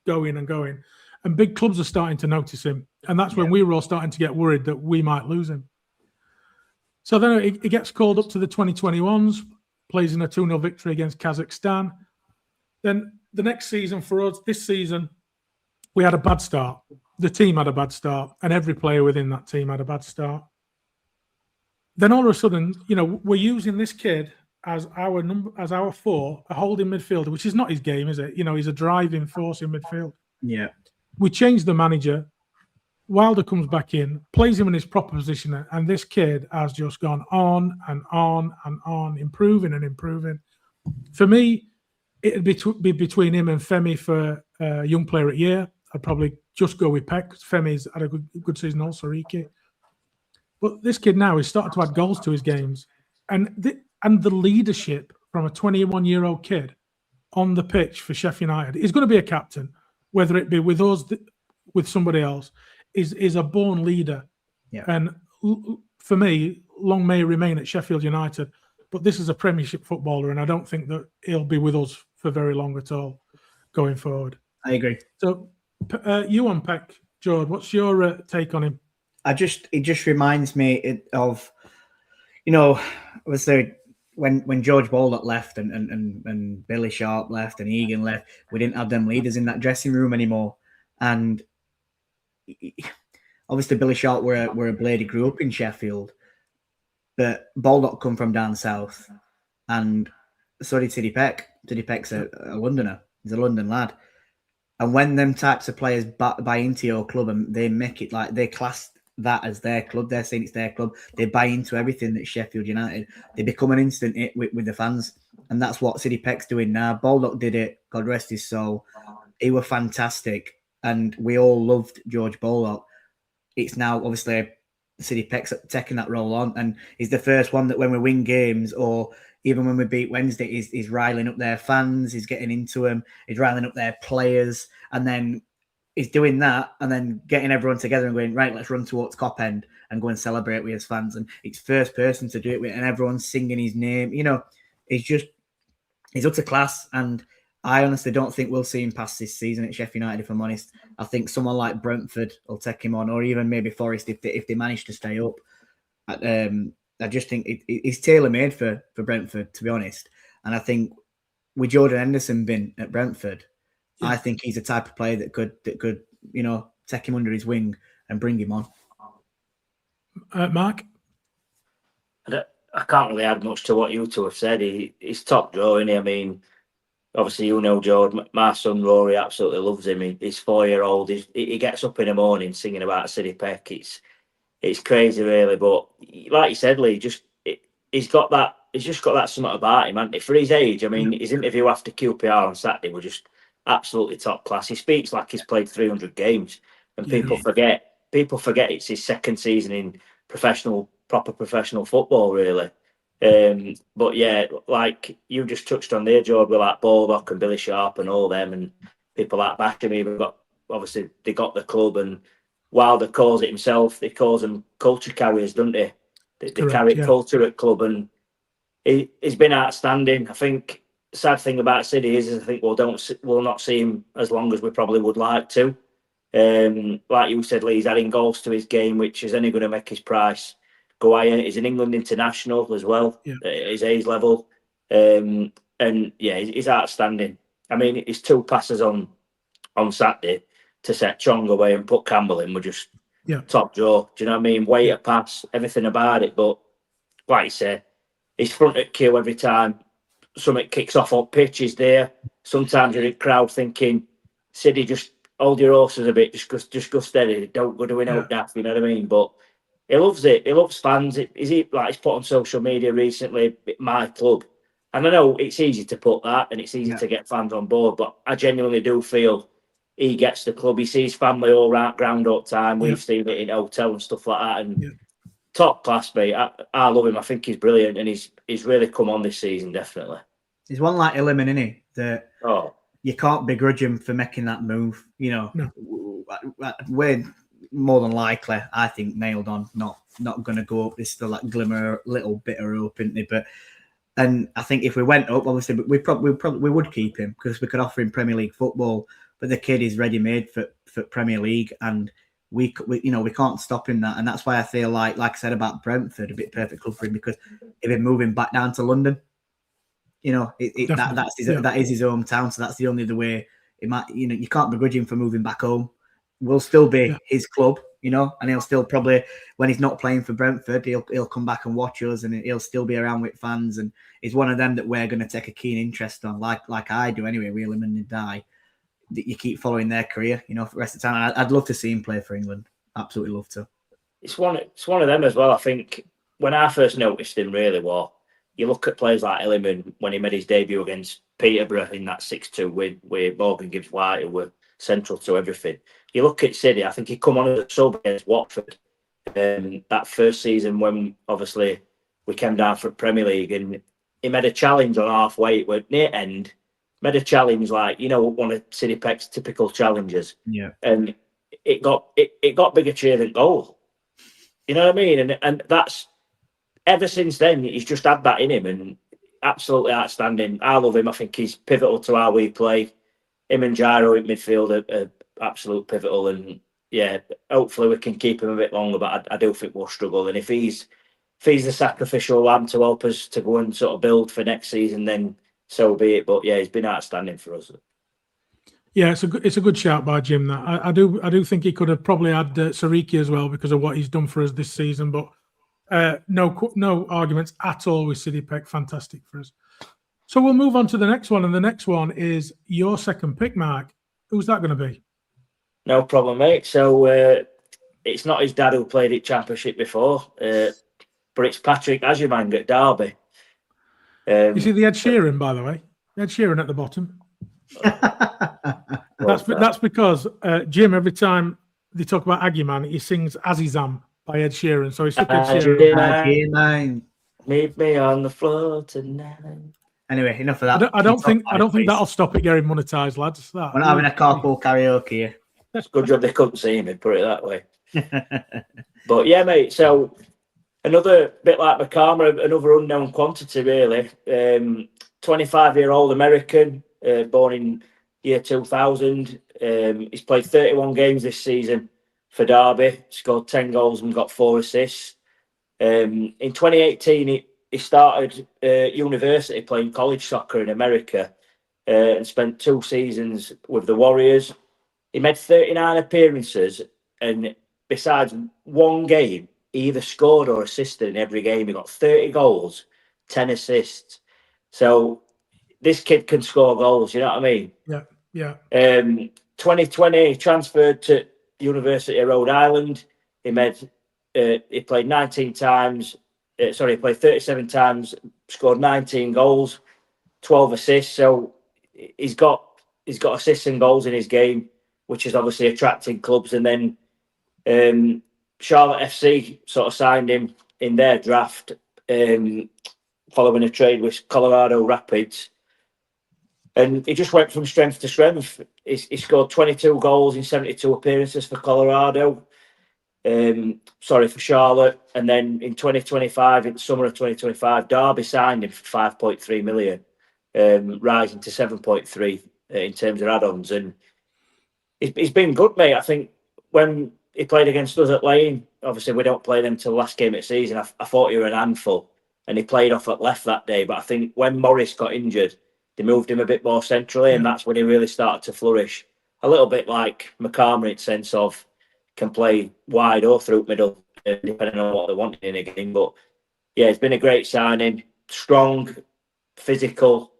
going and going. And big clubs are starting to notice him. And that's when we were all starting to get worried that we might lose him. So then he gets called up to the 2021s, plays in a 2-0 victory against Kazakhstan. Then the next season for us, this season, we had a bad start. The team had a bad start, and every player within that team had a bad start. Then all of a sudden, we're using this kid as our 4, a holding midfielder, which is not his game, is it? He's a driving force in midfield. Yeah. We changed the manager. Wilder comes back in, plays him in his proper position, and this kid has just gone on and on and on, improving and improving. For me, it'd be between him and Femi for young player at year. I'd probably just go with Peck. Femi's had a good season also, Riki. But this kid now is starting to add goals to his games. And the leadership from a 21-year-old kid on the pitch for Sheffield United is going to be a captain, whether it be with us, with somebody else, is a born leader. Yeah. And for me, long may he remain at Sheffield United. But this is a Premiership footballer, and I don't think that he'll be with us for very long at all going forward. I agree. So, you on Peck, George, what's your take on him? It just reminds me of, was there when George Baldock left and Billy Sharp left and Egan left, we didn't have them leaders in that dressing room anymore. And obviously Billy Sharp were a blade. He grew up in Sheffield, but Baldock come from down south, and so did Sidney Peck. Sidney Peck's a Londoner. He's a London lad. And when them types of players buy into your club and they make it like they class that as their club, they're saying it's their club, they buy into everything that's Sheffield United, they become an instant hit with the fans. And that's what Sidney Peck's doing now. Baldock did it, God rest his soul. He was fantastic. And we all loved George Baldock. It's now obviously Sidney Peck's taking that role on. And he's the first one that when we win games or even when we beat Wednesday, he's riling up their fans, he's getting into them, he's riling up their players, and then he's doing that and then getting everyone together and going, right, let's run towards Cop End and go and celebrate with his fans. And it's first person to do it with, and everyone's singing his name. He's utter class. And I honestly don't think we'll see him past this season at Sheffield United, if I'm honest. I think someone like Brentford will take him on, or even maybe Forest if they manage to stay up. I just think it's tailor-made for Brentford, to be honest. And I think with Jordan Henderson being at Brentford, I think he's the type of player that could take him under his wing and bring him on. Mark? I can't really add much to what you two have said. He's top draw, isn't he? I mean, obviously, George, my son Rory absolutely loves him. He's 4-year-old. He gets up in the morning singing about Sidney Peck. It's crazy, really. But like you said, Lee, he's got that. He's just got that something about him, hasn't he? For his age, I mean, his interview after QPR on Saturday was just absolutely top class. He speaks like he's played 300 games, and people forget. People forget it's his second season in proper professional football, really. But yeah, like you just touched on there, George, with like Baldock and Billy Sharp and all them, and people like Basham. Obviously they got the club, and Wilder calls it himself. They calls them culture carriers, don't they? They carry culture at club, and he's been outstanding. I think the sad thing about City is I think we'll not see him as long as we probably would like to. Like you said, Lee, he's adding goals to his game, which is only going to make his price go higher. He's an England international as well, at his age level. And yeah, he's outstanding. I mean, his 2 passes on Saturday to set Chong away and put Campbell in were just top draw. Do you know what I mean? Weight of pass, everything about it. But like you say, he's front at queue every time something kicks off on pitch. He's there. Sometimes you're in the crowd thinking, Siddy, just hold your horses a bit, just go steady. Don't go doing out daft, you know what I mean? But he loves it. He loves fans. He's put on social media recently, my club. And I know it's easy to put that and it's easy to get fans on board, but I genuinely do feel he gets the club. He sees family all round ground all the time. We've seen it in hotel and stuff like that. And top class, mate. I love him. I think he's brilliant, and he's really come on this season, definitely. He's one like Illiman, isn't he? That you can't begrudge him for making that move. You know, we're more than likely, I think, nailed on. Not going to go up. There's still that glimmer, little bit of hope, isn't there? But and I think if we went up, obviously, we would keep him because we could offer him Premier League football. But the kid is ready made for Premier League, and we can't stop him that. And that's why I feel like I said about Brentford, a bit perfect club for him, because if we move him back down to London, you know, that is his hometown. So that's the only other way. It might, you know, you can't begrudge him for moving back home. We'll still be his club, you know, and he'll still probably, when he's not playing for Brentford, he'll come back and watch us, and he'll still be around with fans. And he's one of them that we're going to take a keen interest on, like I do anyway. Real him and die. That you keep following their career, you know, for the rest of the time. I'd love to see him play for England. Absolutely love to. It's one of them as well. I think when I first noticed him, really, you look at players like Illiman when he made his debut against Peterborough in that 6-2 win with Morgan Gibbs-White, who were central to everything. You look at Siddy, I think he come on as a sub against Watford that first season when obviously we came down for Premier League, and he made a challenge on halfway. It were near end. Made a challenge like, you know, one of Siddy Peck's typical challenges. Yeah. And it got bigger cheer than goal. You know what I mean? And that's ever since then, he's just had that in him, and absolutely outstanding. I love him. I think he's pivotal to how we play. Him and Gyro in midfield are absolute pivotal, and yeah, hopefully we can keep him a bit longer, but I do think we'll struggle. And if he's the sacrificial lamb to help us to go and sort of build for next season, then so be it. But yeah, he's been outstanding for us. Yeah, it's a good shout by Jim. That I do think he could have probably had Sariki as well because of what he's done for us this season. But no arguments at all with Siddy Peck. Fantastic for us. So we'll move on to the next one, and the next one is your second pick, Mark. Who's that going to be? No problem, mate. So it's not his dad who played at Championship before, but it's Patrick Agyemang at Derby. You see the Ed Sheeran, by the way. Ed Sheeran at the bottom. That's because Jim, every time they talk about Agyemang, he sings Azizam by Ed Sheeran. So he stuck Ed Sheeran. Meet me on the floor tonight. Anyway, enough of that. I don't think that'll stop it getting monetized, lads. We're not having a carpool karaoke here. That's good job they couldn't see me, put it that way. But yeah, mate, so another bit like Makama, another unknown quantity, really. 25-year-old American, born in year 2000. He's played 31 games this season for Derby, scored 10 goals and got 4 assists. In 2018, he started university playing college soccer in America and spent 2 seasons with the Warriors. He made 39 appearances, and besides one game, he either scored or assisted in every game. He got 30 goals, 10 assists. So this kid can score goals, you know what I mean? Yeah. 2020, he transferred to University of Rhode Island. He played 19 times. He played 37 times, scored 19 goals, 12 assists. So he's got assists and goals in his game, which is obviously attracting clubs. And then Charlotte FC sort of signed him in their draft following a trade with Colorado Rapids. And he just went from strength to strength. He scored 22 goals in 72 appearances for Colorado. For Charlotte. And then in 2025, in the summer of 2025, Derby signed him for 5.3 million, rising to 7.3 in terms of add-ons. And he's been good, mate. I think when he played against us at Lane, obviously we don't play them till the last game of the season. I thought he were an handful, and he played off at left that day. But I think when Morris got injured, they moved him a bit more centrally, and that's when he really started to flourish. A little bit like McCartney in sense of can play wide or through middle, depending on what they want in a game. But yeah, it's been a great signing. Strong, physical.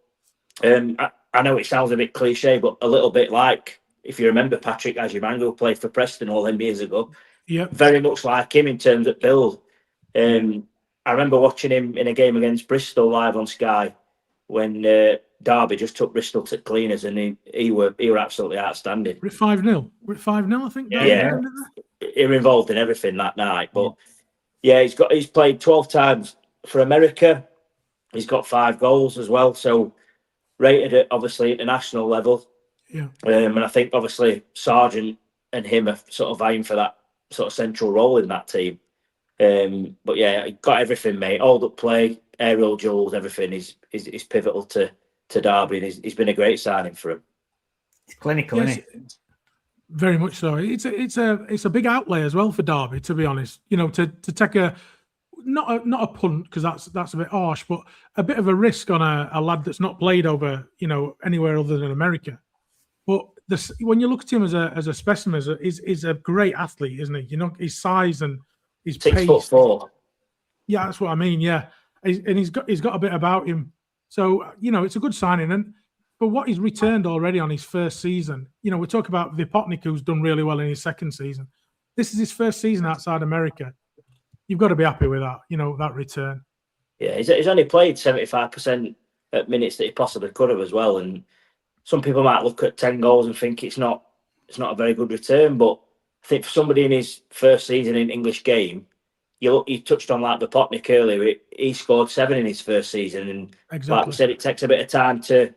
I know it sounds a bit cliche, but a little bit like, if you remember Patrick Ajimango played for Preston all them years ago. Yeah, very much like him in terms of build. I remember watching him in a game against Bristol live on Sky when Derby just took Bristol to cleaners, and he were absolutely outstanding. we're at 5-0. We're at 5-0, I think. Yeah. He were involved in everything that night. But yeah, he's played 12 times for America. He's got 5 goals as well. So rated at obviously international level. Yeah. And I think obviously Sargent and him are sort of vying for that sort of central role in that team. But yeah, he got everything, mate. Hold up play, aerial duels, everything is pivotal to Derby, and he's been a great signing for him. It's clinical, Yes, isn't it? very much so. It's a big outlay as well for Derby, to be honest. You know, to take not a punt, because that's a bit harsh, but a bit of a risk on a lad that's not played over, you know, anywhere other than America. But when you look at him as a specimen, he's a great athlete, isn't he? You know, his size and his pace. 6'4". Yeah, that's what I mean. Yeah, and he's got a bit about him. So you know, it's a good signing. And for what he's returned already on his first season, you know, we talk about Vipotnik, who's done really well in his second season. This is his first season outside America. You've got to be happy with that. You know, that return. Yeah, he's only played 75% at minutes that he possibly could have as well. And some people might look at 10 goals and think it's not a very good return. But I think for somebody in his first season in English game, you touched on like Vipotnik earlier. He scored 7 in his first season, and Exactly. like we said, it takes a bit of time to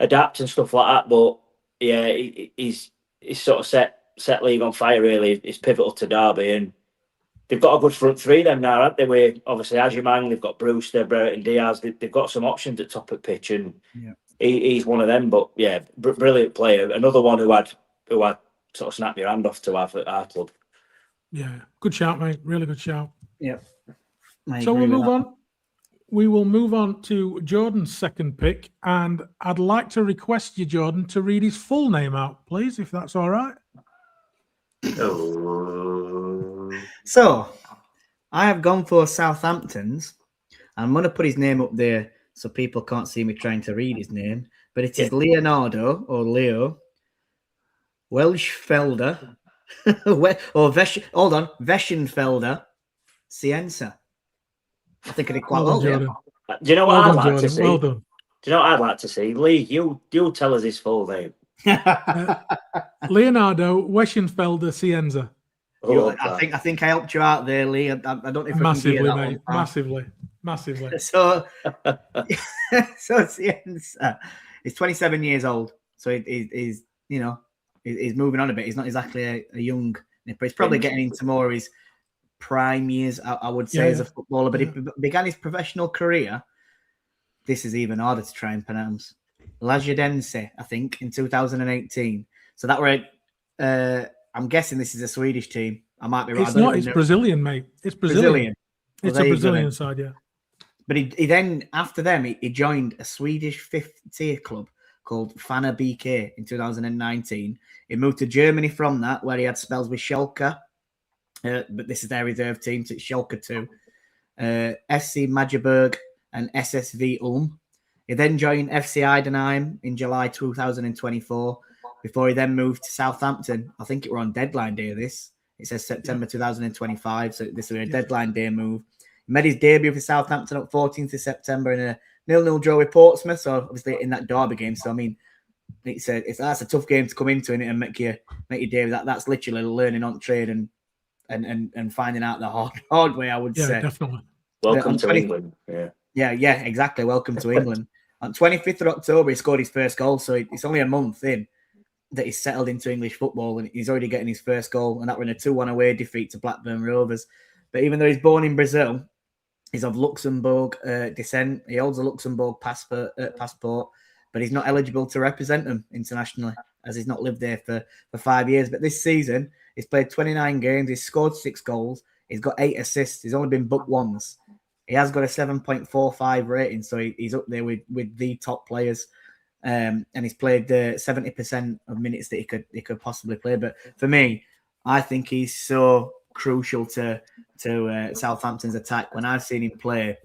adapt and stuff like that. But yeah, he's sort of set league on fire. Really, it's pivotal to Derby, and they've got a good front three them now, haven't they? With obviously Ajimang, they've got Brewster, Brereton, Diaz. They've got some options at top of pitch, and he's one of them. But yeah, brilliant player. Another one who had sort of snapped your hand off to have at our club. Yeah, good shout, mate. Really good shout. Yep. So we'll move on. We will move on to Jordan's second pick, and I'd like to request you, Jordan, to read his full name out, please, if that's all right. So, I have gone for Southampton's. I'm going to put his name up there so people can't see me trying to read his name, but it is Leonardo, or Leo, Welschfelder, Weschenfelder Cienza. I think I did quite well. Jordan. Do you know what Well I'd done, like Jordan. to see? Well done. Do you know what I'd like to see? Lee, you tell us his full name. Leonardo Weschenfelder Cienza. I think I helped you out there, Lee. I don't know if Massively, I can mate. Massively. So Cienza is 27 years old. So he's he's moving on a bit. He's not exactly a young nipper. He's probably getting into more of his prime years, I would say, as a footballer. But he began his professional career. This is even harder to try and pronounce. Lajadense, I think, in 2018. So that were, I'm guessing this is a Swedish team. I might be right. It's not. It's Brazilian, mate. It's Brazilian. Well, It's a Brazilian side, yeah. But he then, after them, he joined a Swedish fifth-tier club called Fana BK in 2019. He moved to Germany from that, where he had spells with Schalke. But this is their reserve team, so it's Schalke 2. SC Magdeburg and SSV Ulm. He then joined FC Heidenheim in July 2024, before he then moved to Southampton. I think it were on deadline day of this. It says September 2025, so this was a deadline day move. He made his debut for Southampton on 14th of September in a 0-0 draw with Portsmouth, so obviously in that Derby game. So, I mean, that's a tough game to come into and make your debut. That's literally learning on trade and finding out the hard way, I would say. Yeah, definitely. Welcome to England. Yeah, exactly. Welcome to England. On 25th of October, he scored his first goal, so it's only a month in that he's settled into English football, and he's already getting his first goal, and that were in a 2-1 away defeat to Blackburn Rovers. But even though he's born in Brazil, he's of Luxembourg descent. He holds a Luxembourg passport, but he's not eligible to represent them internationally. as he's not lived there for 5 years. But this season, he's played 29 games. He's scored 6 goals. He's got 8 assists. He's only been booked once. He has got a 7.45 rating, so he's up there with the top players. And he's played 70% of minutes that he could possibly play. But for me, I think he's so crucial to Southampton's attack. When I've seen him play,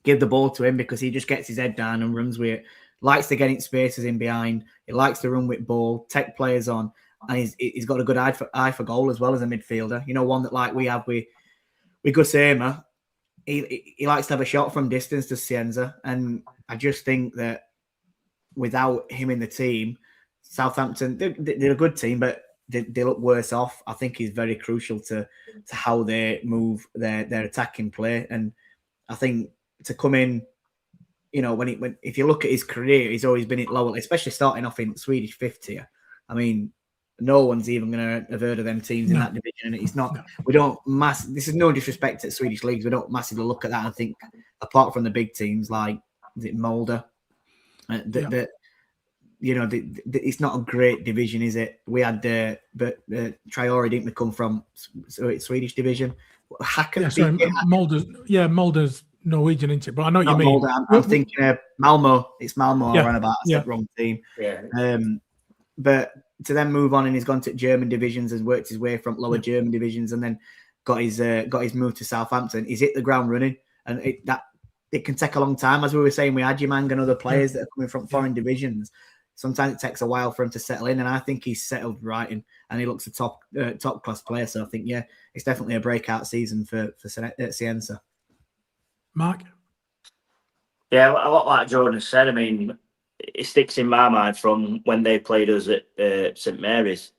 give the ball to him because he just gets his head down and runs with it. Likes to get in spaces in behind. He likes to run with ball, take players on, and he's got a good eye for goal as well as a midfielder. You know, one that like we have with Gus Hamer. He likes to have a shot from distance to Cienza, and I just think that without him in the team, Southampton they're a good team, but they look worse off. I think he's very crucial to how they move their attacking play, and I think to come in, you know, if you look at his career, he's always been at lower, especially starting off in Swedish fifth tier. I mean, no one's even going to have heard of them teams in that division. And it's not, we don't this is no disrespect to Swedish leagues. We don't massively look at that and think, apart from the big teams like, is it Mulder? You know, it's not a great division, is it? We had, but Traore didn't come from Swedish division. Mulder's Norwegian, isn't it? But I know what you mean. Mulder, I'm thinking Malmo. It's Malmo I run about. That's the wrong team. Yeah. But to then move on, and he's gone to German divisions and worked his way from lower German divisions, and then got his move to Southampton. He's hit the ground running, and it can take a long time. As we were saying, we had Ajimang and other players that are coming from foreign divisions. Sometimes it takes a while for him to settle in, and I think he's settled right in, and he looks a top class player. So I think it's definitely a breakout season for Cienza. Mark? Yeah, a lot like Jordan said. I mean, it sticks in my mind from when they played us at St Mary's.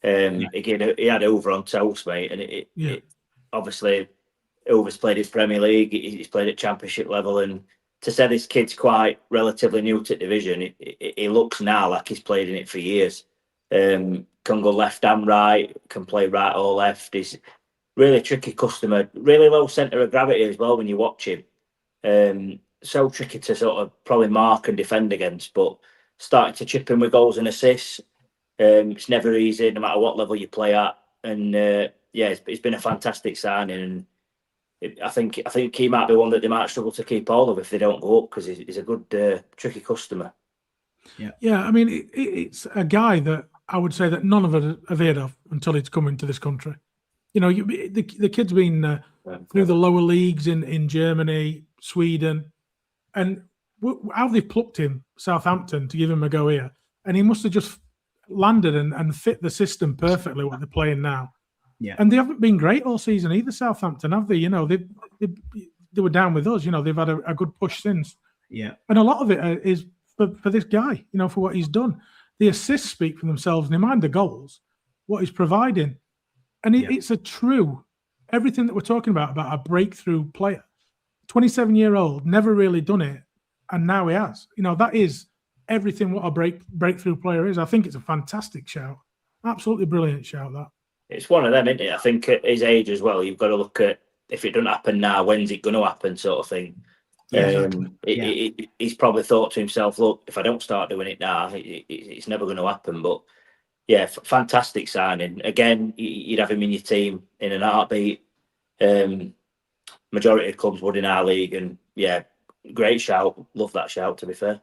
Again, he had over on toast, mate, and it obviously Over's played his Premier League. He's played at Championship level, and to say this kid's quite relatively new to division, he looks now like he's played in it for years. Can go left and right, can play right or left. He's really tricky customer, really low centre of gravity as well when you watch him. So tricky to sort of probably mark and defend against, but starting to chip in with goals and assists. It's never easy, no matter what level you play at. And it's been a fantastic signing. And I think he might be one that they might struggle to keep hold of if they don't go up, because he's a good tricky customer. Yeah. I mean, it's a guy that I would say that none of us have heard of until he's come into this country. You know, the kid's been through the lower leagues in Germany, Sweden, and how they've plucked him, Southampton, to give him a go here, and he must have just landed and fit the system perfectly what they're playing now. Yeah, and they haven't been great all season either, Southampton, have they? You know, they were down with us. You know, they've had a good push since. Yeah, and a lot of it is for this guy. You know, for what he's done. The assists speak for themselves. Never mind the goals, what he's providing, and it's a true everything that we're talking about a breakthrough player. 27-year-old, never really done it, and now he has. You know, that is everything what a breakthrough player is. I think it's a fantastic shout, absolutely brilliant shout. That it's one of them, isn't it? I think at his age as well, you've got to look at, if it doesn't happen now, when's it going to happen, sort of thing. He's probably thought to himself, look, if I don't start doing it now, it's never going to happen. But yeah, fantastic signing. Again, you'd have him in your team in an heartbeat. Majority of clubs would in our league, and great shout. Love that shout, to be fair.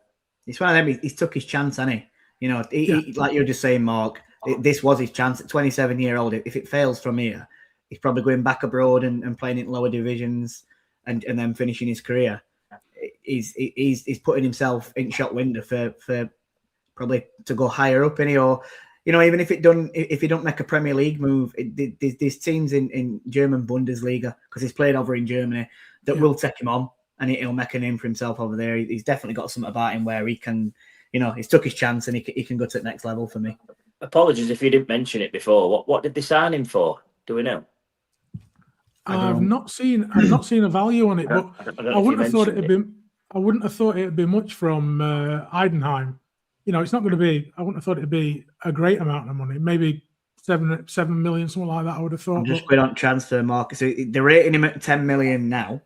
It's one of them. He's took his chance, hasn't he? You know, he, like you're just saying, Mark, this was his chance at 27-year-old. If it fails from here, he's probably going back abroad and playing in lower divisions and then finishing his career. He's putting himself in shot window for probably to go higher up, or you know, even if he don't make a Premier League move, there's teams in German Bundesliga, because he's played over in Germany, that will take him on, and he'll make a name for himself over there. He's definitely got something about him where he can, you know, he's took his chance and he can go to the next level for me. Apologies if you didn't mention it before. What did they sign him for? Do we know? I've not seen a value on it, but I wouldn't have thought it'd be much from Heidenheim. You know, it's not going to be. I wouldn't have thought it'd be a great amount of money. Maybe 7 million, something like that. I would have thought. I'm just going on transfer market. So they're rating him at 10 million now.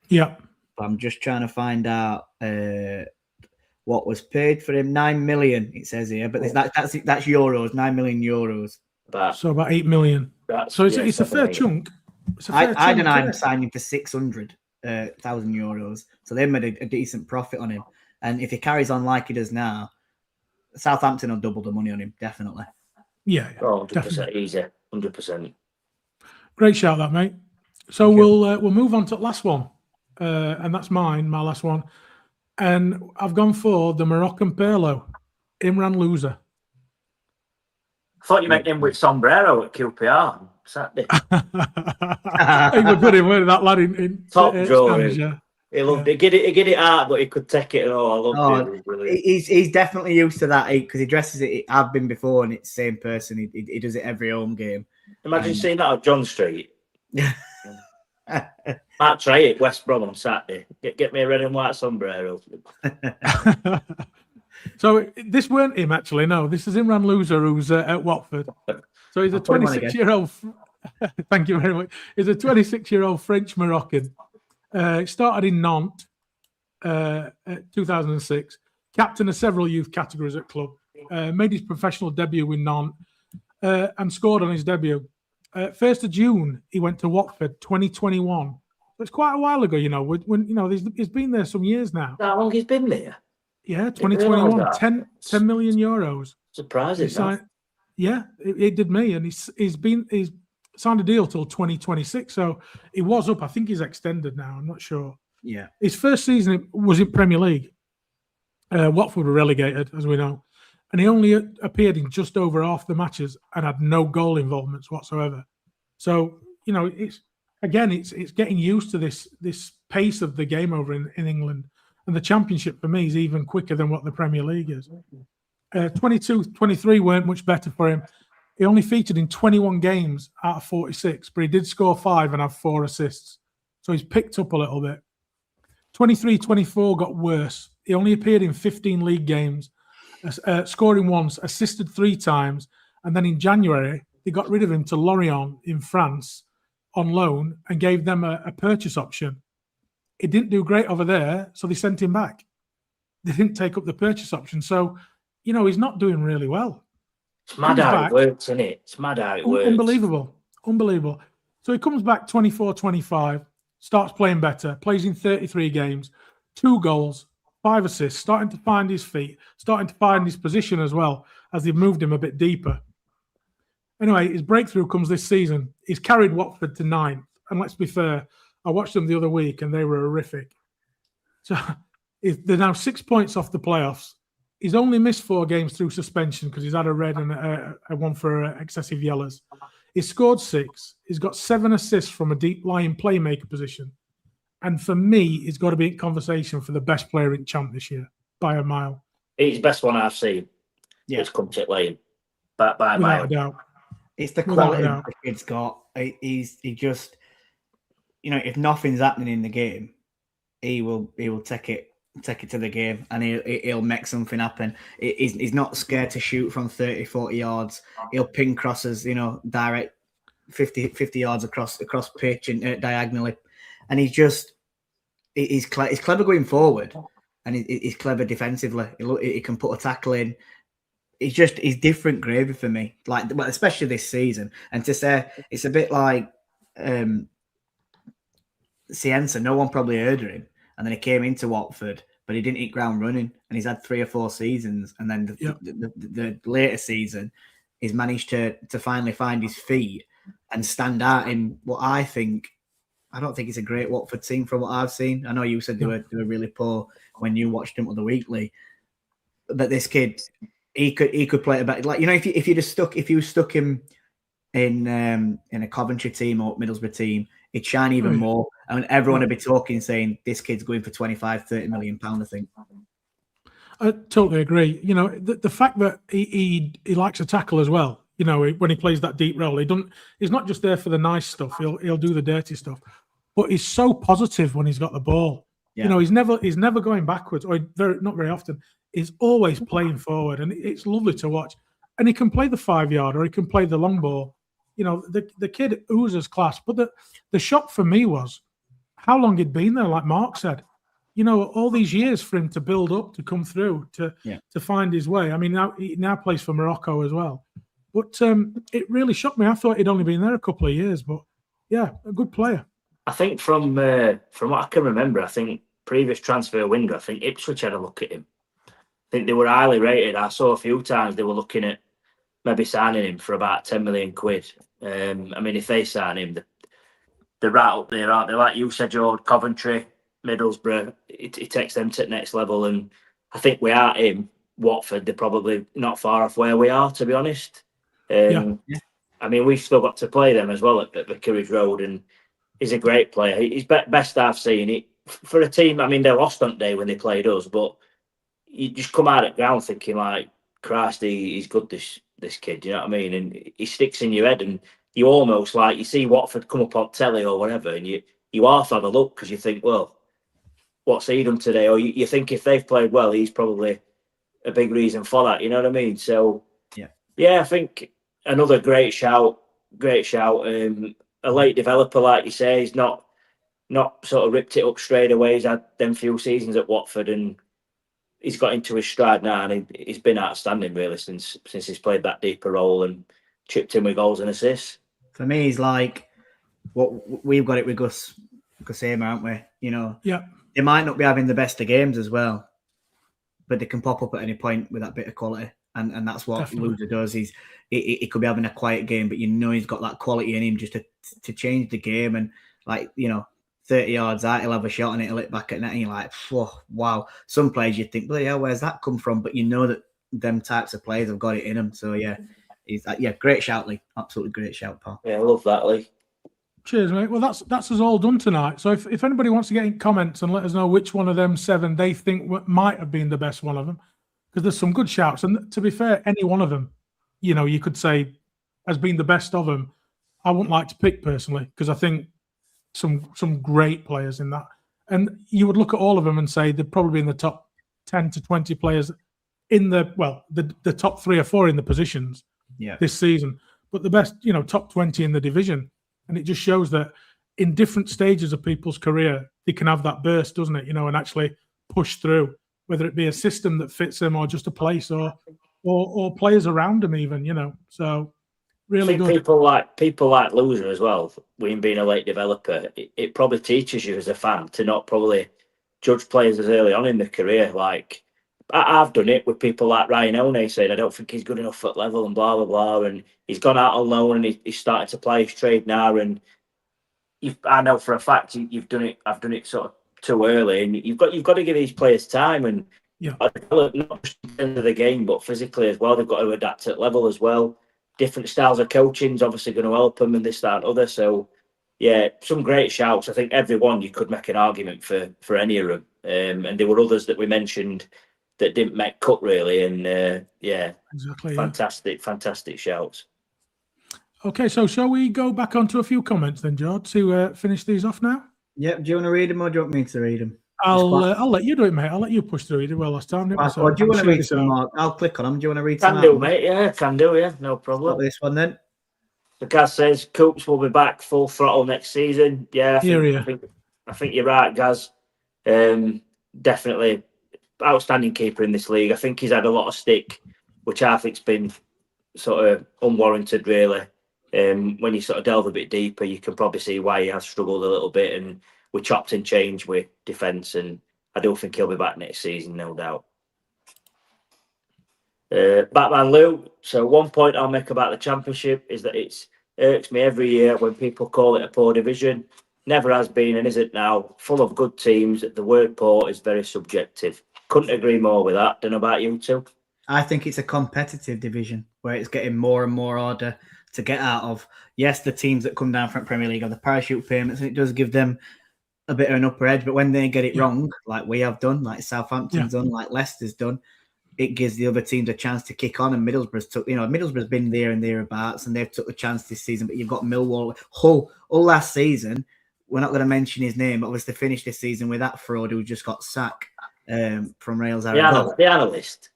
Yeah. But I'm just trying to find out what was paid for him, 9 million. It says here, but that's euros, 9 million euros. So about 8 million. So it's a fair chunk. I don't know. I'm signing for 600,000 euros. So they made a decent profit on him. And if he carries on like he does now, Southampton will double the money on him, definitely. Yeah, 100% definitely. easy, 100%. Great shout, that mate. So we'll move on to the last one, and that's my last one. And I've gone for the Moroccan Perlo, Imran Loser. I thought you meant him with sombrero at QPR Saturday. He was good in that lad in Top drawer. Spanish, yeah. He loved it. He get it out, but he could take it and all. I loved it. It was brilliant. He's definitely used to that because he dresses it. I've been before, and it's the same person. He does it every home game. Imagine seeing that on John Street. Might try it, West Brom on Saturday. Get me a red and white sombrero. So this weren't him, actually. No, this is Imran Loser, who's at Watford. So he's a 26-year-old. Thank you very much. He's a 26-year-old French Moroccan. Started in Nantes, 2006. Captain of several youth categories at club. Made his professional debut with Nantes and scored on his debut. 1st of June, he went to Watford, 2021. So it's quite a while ago, he's been there some years now. How long he's been there? Yeah, 2021, 10 million euros. Surprising. Yeah, it did me, and he's signed a deal till 2026. So he was up. I think he's extended now. I'm not sure. Yeah, his first season was in Premier League. Watford were relegated, as we know, and he only appeared in just over half the matches and had no goal involvements whatsoever. So it's getting used to this pace of the game over in England. And the Championship, for me, is even quicker than what the Premier League is. 22-23 weren't much better for him. He only featured in 21 games out of 46, but he did score 5 and have 4 assists. So he's picked up a little bit. 23-24 got worse. He only appeared in 15 league games, scoring once, assisted 3 times. And then in January, they got rid of him to Lorient in France on loan and gave them a purchase option. It didn't do great over there, so they sent him back. They didn't take up the purchase option. So, he's not doing really well. It's mad how it works, isn't it? It's mad how it works. Unbelievable. So he comes back 24-25, starts playing better, plays in 33 games, 2 goals, 5 assists, starting to find his feet, starting to find his position as well as they've moved him a bit deeper. Anyway, his breakthrough comes this season. He's carried Watford to 9th. And let's be fair, I watched them the other week and they were horrific. So they're now 6 points off the playoffs. He's only missed 4 games through suspension because he's had a red and a one for excessive yellows. He's scored 6. He's got 7 assists from a deep lying playmaker position. And for me, he's got to be in conversation for the best player in Champ this year by a mile. He's the best one I've seen. Yeah, it's come to lane. But by without a doubt. It's the quality the kid's got. He just, if nothing's happening in the game, he will take it to the game and he'll make something happen. He's not scared to shoot from 30, 40 yards. He'll ping crosses, direct 50 yards across pitch and diagonally. And he's clever going forward and he's clever defensively. He can put a tackle in. He's different gravy for me, especially this season. And to say it's a bit like Cienza, no one probably heard of him. And then he came into Watford, but he didn't hit ground running. And he's had 3 or 4 seasons. And then the later season, he's managed to finally find his feet and stand out in what I don't think it's a great Watford team from what I've seen. I know you said they were really poor when you watched them on the weekly. But this kid, he could play about if you stuck him in a Coventry team or Middlesbrough team, it'd shine even more. And everyone would be talking, saying this kid's going for 25-30 million pound, I think. I totally agree. The fact that he likes a tackle as well. When he plays that deep role, he's not just there for the nice stuff. He'll do the dirty stuff, but he's so positive when he's got the ball. Yeah. He's never going backwards, or not very often. He's always playing forward, and it's lovely to watch. And he can play the 5-yard, or he can play the long ball. The kid oozes class. But the shock for me was how long he'd been there, like Mark said. all these years for him to build up, to come through, to find his way. I mean, he now plays for Morocco as well. But it really shocked me. I thought he'd only been there a couple of years, but yeah, a good player. I think from what I can remember, I think previous transfer window, I think Ipswich had a look at him. I think they were highly rated. I saw a few times they were looking at maybe signing him for about 10 million quid. I mean, if they sign him, they're right up there, aren't they? Like you said, George, Coventry, Middlesbrough, it takes them to the next level. And I think without him, Watford, they're probably not far off where we are, to be honest. I mean, we've still got to play them as well at Vicarage Road, and he's a great player. He's best I've seen it for a team. I mean, they lost on day when they played us, but you just come out at ground thinking like, Christ, he's good, this kid. You know what I mean? And he sticks in your head, and you almost like you see Watford come up on telly or whatever, and you half have a look because you think, well, what's he done today? Or you think if they've played well, he's probably a big reason for that. You know what I mean? So yeah, I think another great shout. A late developer, like you say, he's not sort of ripped it up straight away. He's had them few seasons at Watford, and he's got into his stride now, and he's been outstanding really since he's played that deeper role and chipped in with goals and assists. For me, he's like what we've got it with Gus Hamer, aren't we? They might not be having the best of games as well, but they can pop up at any point with that bit of quality, and that's what Loser does. He could be having a quiet game, but he's got that quality in him just to change the game. And 30 yards out, he'll have a shot and it'll hit back at net, and you're like, oh, wow. Some players you think, bloody hell, where's that come from? But you know that them types of players have got it in them. So yeah, great shout, Lee. Absolutely great shout, pal. Yeah, I love that, Lee. Cheers, mate. Well, that's us all done tonight. So if anybody wants to get in comments and let us know which one of them 7 they think might have been the best one of them, because there's some good shouts. And to be fair, any one of them, you could say has been the best of them. I wouldn't like to pick personally, because I think some great players in that. And you would look at all of them and say they'd probably be in the top 10 to 20 players in the top 3 or 4 in the positions this season. But the best, top 20 in the division. And it just shows that in different stages of people's career, they can have that burst, doesn't it? And actually push through, whether it be a system that fits them or just a place or players around them even, So really I think good. people like Loser as well, with being a late developer, it probably teaches you as a fan to not probably judge players as early on in their career. Like I've done it with people like Ryan O'Neill saying, I don't think he's good enough at level and blah, blah, blah. And he's gone out on loan and he's starting to play his trade now. And I know for a fact you've done it. I've done it sort of too early, and you've got to give these players time and not just in terms of the game, but physically as well. They've got to adapt at level as well. Different styles of coaching is obviously going to help them and this, that, and other. So, yeah, some great shouts. I think every one you could make an argument for any of them. And there were others that we mentioned that didn't make cut really. And exactly, fantastic shouts. Okay, so shall we go back onto a few comments then, George, to finish these off now? Yep. Do you want to read them or do you want me to read them? I'll let you do it, mate. I'll let you push through. You did well last time. Do you want to read some, Mark? I'll click on them. Do you want to read some? Can do, mate. Yeah, can do. Yeah, no problem. This one then. The Gaz says Coops will be back full throttle next season. Yeah, I think you're right, Gaz. Definitely outstanding keeper in this league. I think he's had a lot of stick, which I think's been sort of unwarranted, really. When you sort of delve a bit deeper, you can probably see why he has struggled a little bit, and we chopped and changed with defence, and I do think he'll be back next season, no doubt. Batman Lou. So one point I'll make about the Championship is that it irks me every year when people call it a poor division. Never has been and isn't now. Full of good teams. The word poor is very subjective. Couldn't agree more with that. Don't know about you two. I think it's a competitive division where it's getting more and more harder to get out of. Yes, the teams that come down from Premier League have the parachute payments, and it does give them a bit of an upper edge. But when they get it wrong, like we have done, like Southampton's done, like Leicester's done, it gives the other teams a chance to kick on. And Middlesbrough's been there and thereabouts, and they've took the chance this season. But you've got Millwall, Hull last season. We're not going to mention his name, but obviously finished this season with that fraud who just got sacked from Rails. The analyst,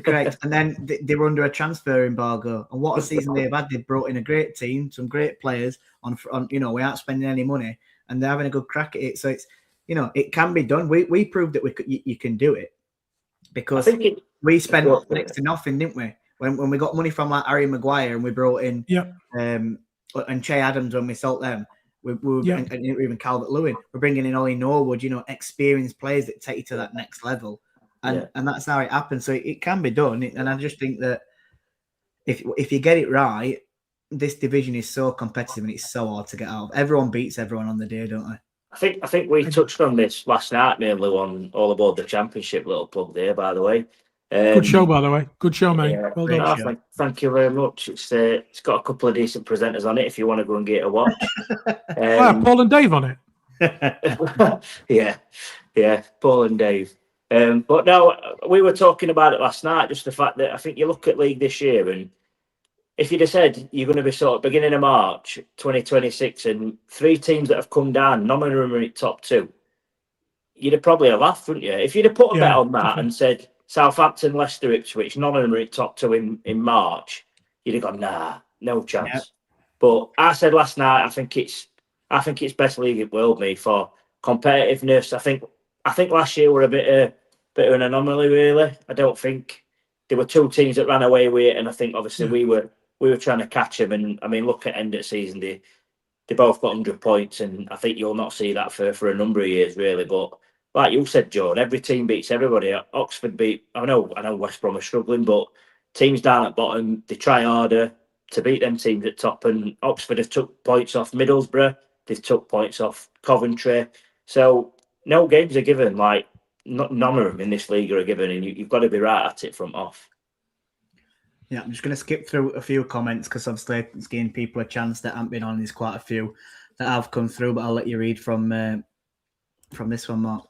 correct. And then they were under a transfer embargo. And what a season they've had! They've brought in a great team, some great players on without spending any money, and they're having a good crack at it. So you know, it can be done. We proved that you can do it because think we spent next to nothing, didn't we? When we got money from like Harry Maguire and we brought in and Che Adams when we sold them, we and even Calvert-Lewin, we're bringing in Ollie Norwood, you know, experienced players that take you to that next level, and that's how it happens. So it can be done, and I just think that if you get it right, this division is so competitive and it's so hard to get out of. Everyone beats everyone on the day, don't they? I think we touched on this last night, mainly on All Aboard the Championship. Little plug there, by the way. Good show, by the way. Good show, mate. Yeah, well done. Thank you very much. It's got a couple of decent presenters on it. If you want to go and get a watch, Paul and Dave on it. yeah, Paul and Dave. But no, we were talking about it last night. Just the fact that I think you look at league this year, and if you'd have said you're going to be sort of beginning of March 2026, and 3 teams that have come down, none of them are in top 2, you'd have probably laughed, wouldn't you? If you'd have put a bet on that and said Southampton, Leicester, Ipswich, none of them are in top 2 in March, you'd have gone, nah, no chance. Yep. But I said last night, I think it's best league in the world, me, for competitiveness. I think last year were a bit of an anomaly, really. I don't think there were 2 teams that ran away with it, and I think obviously we were trying to catch them. And I mean, look at end of the season, they both got 100 points, and I think you'll not see that for a number of years, really. But like you said, John, every team beats everybody. Oxford beat. I know West Brom are struggling, but teams down at bottom, they try harder to beat them teams at top. And Oxford have took points off Middlesbrough. They've took points off Coventry. So no games are given. Like none of them in this league are given, and you've got to be right at it from off. Yeah, I'm just going to skip through a few comments because obviously it's giving people a chance that haven't been on. There's quite a few that have come through, but I'll let you read from this one, Mark.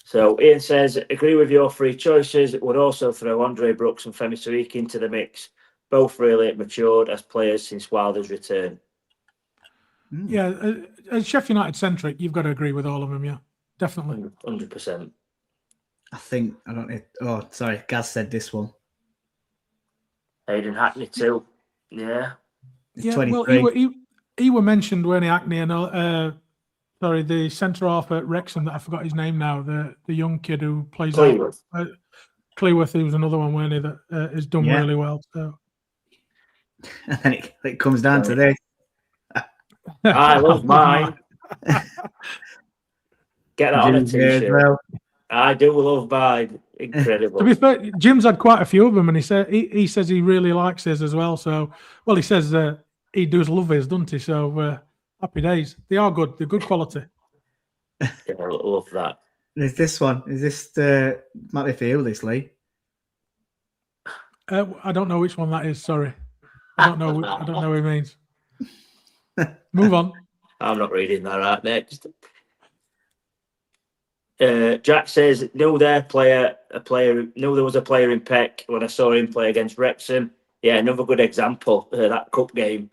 So Ian says, agree with your 3 choices. Would also throw Andre Brooks and Femi Sawiki into the mix. Both really matured as players since Wilder's return. Yeah, as Sheffield United centric, you've got to agree with all of them. Yeah, definitely. 100%. I think I don't know. Oh, sorry, Gaz said this one. Aidan Hackney too. Yeah. Yeah. 23. Well, he were mentioned when Hackney and sorry, the centre half at Wrexham that I forgot his name now. The young kid who plays Cleworth. Cleworth, he was another one, weren't he, that has done really well. So. And then it comes down to this. I love mine. Get that on a t-shirt. Well. I do love mine. Incredible. To be fair, Jim's had quite a few of them, and he says he really likes his as well. So, well, he says he does love his, doesn't he? So, happy days. They are good. They're good quality. Yeah, I love that. There's this one. Is this might be for you, this Lee? I don't know which one that is. Sorry, I don't know. I don't know what he means. Move on. I'm not reading that right next. Jack says, knew there was a player in Peck when I saw him play against Wrexham. Yeah, another good example, that cup game.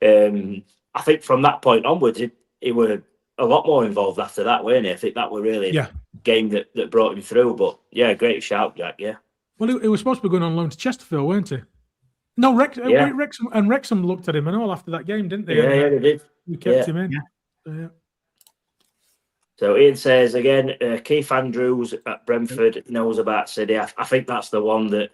I think from that point onwards, he were a lot more involved after that, weren't he? I think that were really a game that brought him through. But yeah, great shout, Jack, yeah. Well, he was supposed to be going on loan to Chesterfield, weren't he? No, Wrexham looked at him and all after that game, didn't they? Yeah, they did. We kept him in. Yeah. So Ian says again, Keith Andrews at Brentford knows about City. I think that's the one that.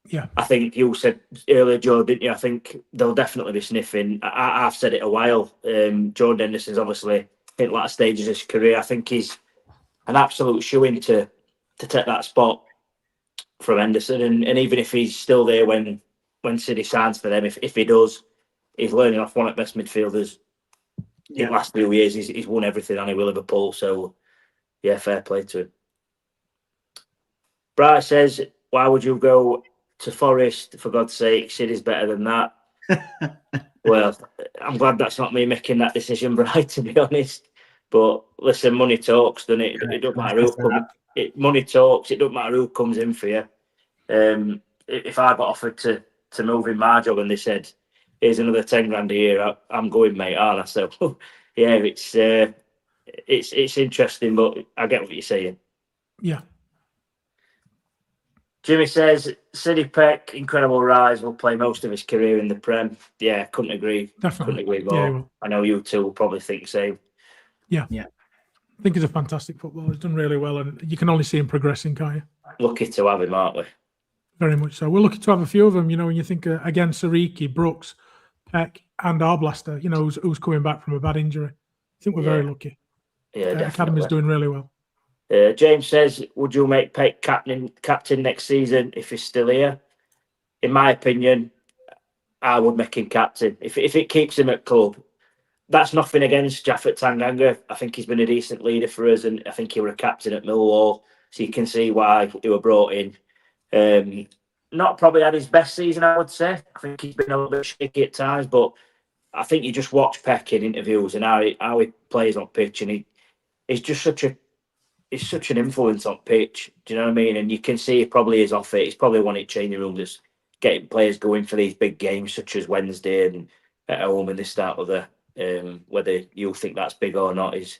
Yeah. I think you said earlier, Joe, didn't you? I think they'll definitely be sniffing. I've said it a while. Jordan Henderson's obviously hit latter stages of his career. I think he's an absolute shoe-in to take that spot from Henderson. And even if he's still there when City signs for them, if he does, he's learning off one of the best midfielders. In the last few years, he's won everything on it with Liverpool. So, yeah, fair play to him. Bright says, why would you go to Forest? For God's sake, City's better than that. Well, I'm glad that's not me making that decision, Bright, to be honest. But listen, money talks, doesn't it? It doesn't matter who comes. Money talks. It doesn't matter who comes in for you. If I got offered to move in my job and they said, here's another 10 grand a year, I'm going, mate, aren't I? So, yeah, it's interesting, but I get what you're saying. Yeah. Jimmy says, City Peck, incredible rise, will play most of his career in the Prem. Yeah, couldn't agree. Definitely. Couldn't agree more. I know you two will probably think the same. Yeah. I think he's a fantastic footballer. He's done really well, and you can only see him progressing, can't you? Lucky to have him, aren't we? Very much so. We're lucky to have a few of them. You know, when you think again, Sariki, Brooks, Peck, and Arblaster. You know, who's coming back from a bad injury. I think we're very lucky. Yeah, definitely. Academy's doing really well. James says, "Would you make Peck captain next season if he's still here?" In my opinion, I would make him captain if it keeps him at club. That's nothing against Jaffet Tanganga. I think he's been a decent leader for us, and I think he was a captain at Millwall, so you can see why he were brought in. Not probably had his best season, I would say. I think he's been a little bit shaky at times, but I think you just watch Peck in interviews and how he plays on pitch, and he's just such an influence on pitch. Do you know what I mean? And you can see he probably is off it. He's probably wanted changing room, just getting players going for these big games such as Wednesday and at home and this, that, or the. Whether you think that's big or not is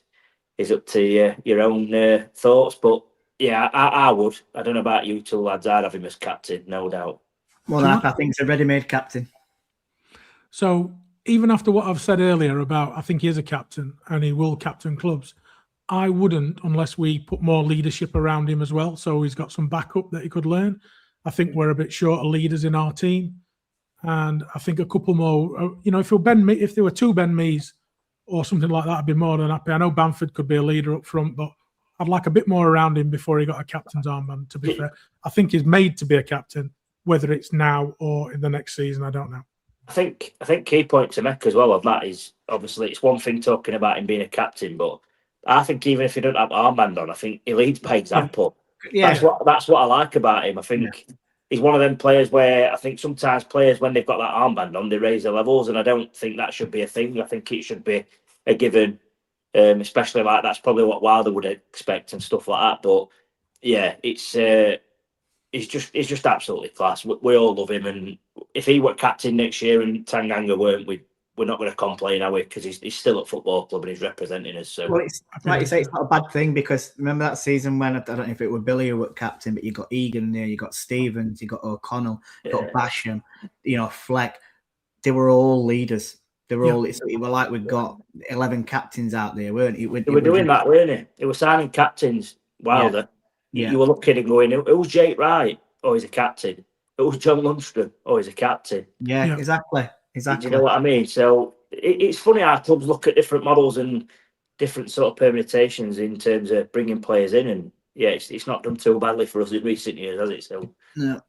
up to your own thoughts. But yeah, I would. I don't know about you two lads. I'd have him as captain, no doubt. Well, I think he's a ready-made captain. So even after what I've said earlier about, I think he is a captain and he will captain clubs. I wouldn't unless we put more leadership around him as well. So he's got some backup that he could learn. I think we're a bit short of leaders in our team. And I think a couple more, you know, if there were two Ben Mees or something like that, I'd be more than happy. I know Bamford could be a leader up front, but I'd like a bit more around him before he got a captain's armband, to be fair. I think he's made to be a captain, whether it's now or in the next season, I don't know. I think key point to make as well of that is, obviously, it's one thing talking about him being a captain, but I think even if he don't have armband on, I think he leads by example. Yeah. That's what I like about him. I think he's one of them players where I think sometimes players, when they've got that armband on, they raise their levels, and I don't think that should be a thing. I think it should be a given, especially like that's probably what Wilder would expect and stuff like that. But yeah, he's just absolutely class. We all love him, and if he were captain next year and Tanganga weren't, we're not going to complain, are we? Because he's still at football club and he's representing us. So, well, it's like you say, it's not a bad thing, because remember that season when I don't know if it was Billy who was captain, but you got Egan there, you got Stevens, you got O'Connell, you got Basham, you know, Fleck. They were all leaders. They were all. It were like we've got 11 captains out there, weren't it? They were doing that, weren't they? They were signing captains. Wilder. You were looking and going, it was Jake Wright. Oh, he's a captain. It was John Lundstrom. Oh, he's a captain. Yeah. Exactly. Do you know what I mean? So it's funny how clubs look at different models and different sort of permutations in terms of bringing players in, and it's not done too badly for us in recent years, has it? So no.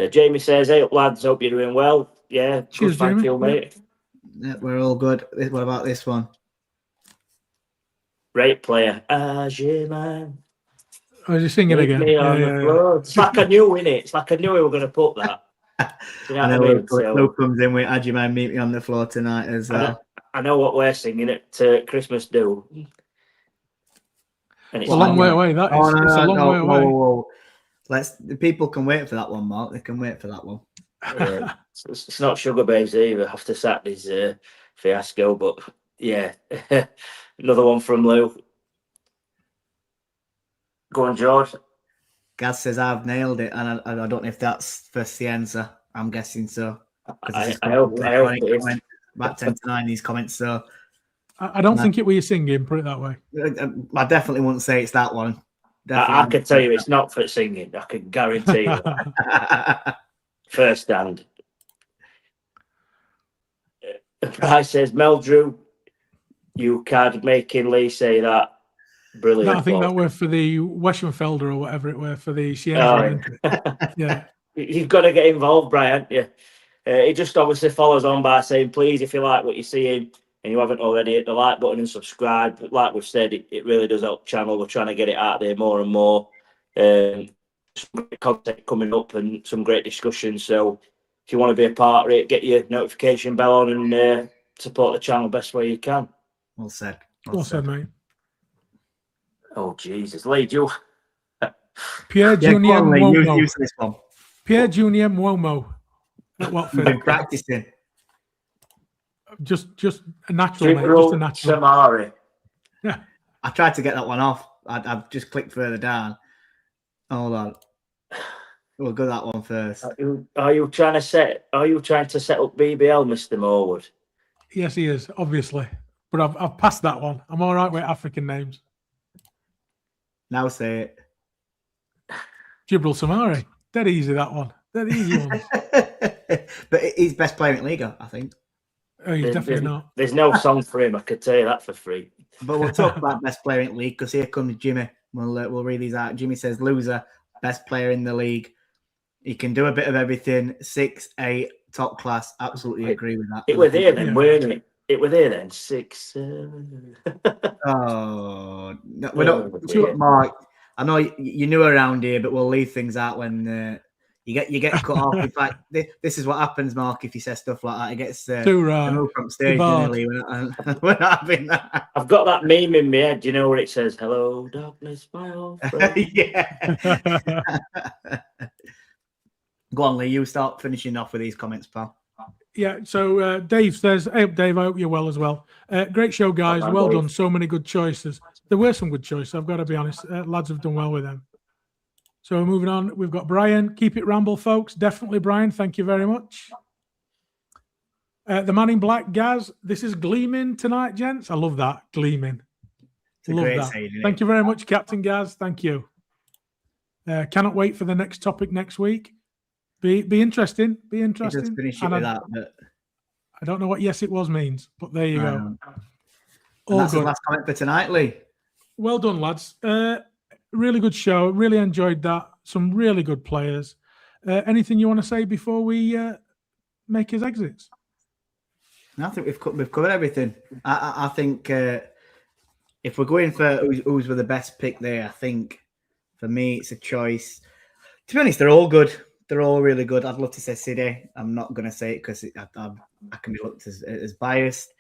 Jamie says, "Hey up lads, hope you're doing well." Yeah, cheers, thank Jamie. you, mate. Yeah, we're all good. What about this one? Great player, man. Oh, is he singing again? It's like I knew, innit? It's like I knew we were going to put that. You know what I mean? Who comes in with, "How do you mind meet me on the floor tonight?" as well. I know what we're singing at Christmas do. And it's a long way away. That is. It's a long way away. Whoa. The people can wait for that one, Mark. They can wait for that one. It's not Sugar Babes either after Saturday's fiasco, but yeah, another one from Lou. Go on, George. Gaz says, "I've nailed it," and I don't know if that's for Cienza. I'm guessing so. I hope it is. About 10 to 9 these comments. So I don't think it was you singing. Put it that way. I definitely wouldn't say it's that one. I can tell you it's not for singing. I can guarantee you. First hand. Price says, "Meldrew, you can't making Lee say that." Brilliant. No, I think that were for the Weschenfelder or whatever it were for the Sienna. Yeah. You've got to get involved, Brian. Yeah. It just obviously follows on by saying, please, if you like what you're seeing and you haven't already, hit the like button and subscribe. But like we've said, it really does help the channel. We're trying to get it out there more and more. Some great content coming up and some great discussions. So if you want to be a part of it, get your notification bell on and support the channel best way you can. Well said. Well said, mate. Oh, Jesus. Lee, do you... Pierre Junior Mwomo. Use this one. Pierre Junior Mwomo. At Watford. Been practicing. Just a natural, mate. Just a natural. Samari. Yeah. I tried to get that one off. I've just clicked further down. Hold on. We'll go that one first. Are you trying to set up BBL, Mr. Morwood? Yes, he is, obviously. but I've passed that one. I'm all right with African names. Now say it. Jibril Samari. Dead easy, that one. Dead easy one. But he's best player in Liga, I think. Oh, he's definitely not. There's no song for him. I could tell you that for free. But we'll talk about best player in the league because here comes Jimmy. We'll read these out. Jimmy says, loser, best player in the league. He can do a bit of everything. 6'8", top class. Absolutely agree with that. It was there then, weren't it? It was there then. 6. Oh, no, we're not. Mark, I know you knew around here, but we'll leave things out when you get cut off. In fact, this is what happens, Mark. If you say stuff like that, it gets too right. removed from stage. We're not having that. I've got that meme in my head. Do you know where it says, "Hello, darkness, my old friend"? Yeah. Go on, Lee. You start finishing off with these comments, pal. Yeah, so Dave says, hey, Dave, I hope you're well as well. Great show, guys. Well done. So many good choices. There were some good choices, I've got to be honest. Lads have done well with them. So moving on, we've got Brian. Keep it ramble, folks. Definitely, Brian. Thank you very much. The man in black, Gaz. This is gleaming tonight, gents. I love that. Gleaming. Love that. Thank you very much, Captain Gaz. Thank you. Cannot wait for the next topic next week. Be interesting. Be interesting. Just finish it with that. But I don't know what "yes it was" means, but there you go. All that's good. The last comment for tonight, Lee. Well done, lads. Really good show. Really enjoyed that. Some really good players. Anything you want to say before we make his exits? I think we've covered everything. I think if we're going for who's the best pick there, I think for me it's a choice. To be honest, they're all good. They're all really good. I'd love to say City. I'm not going to say it because I can be looked as biased.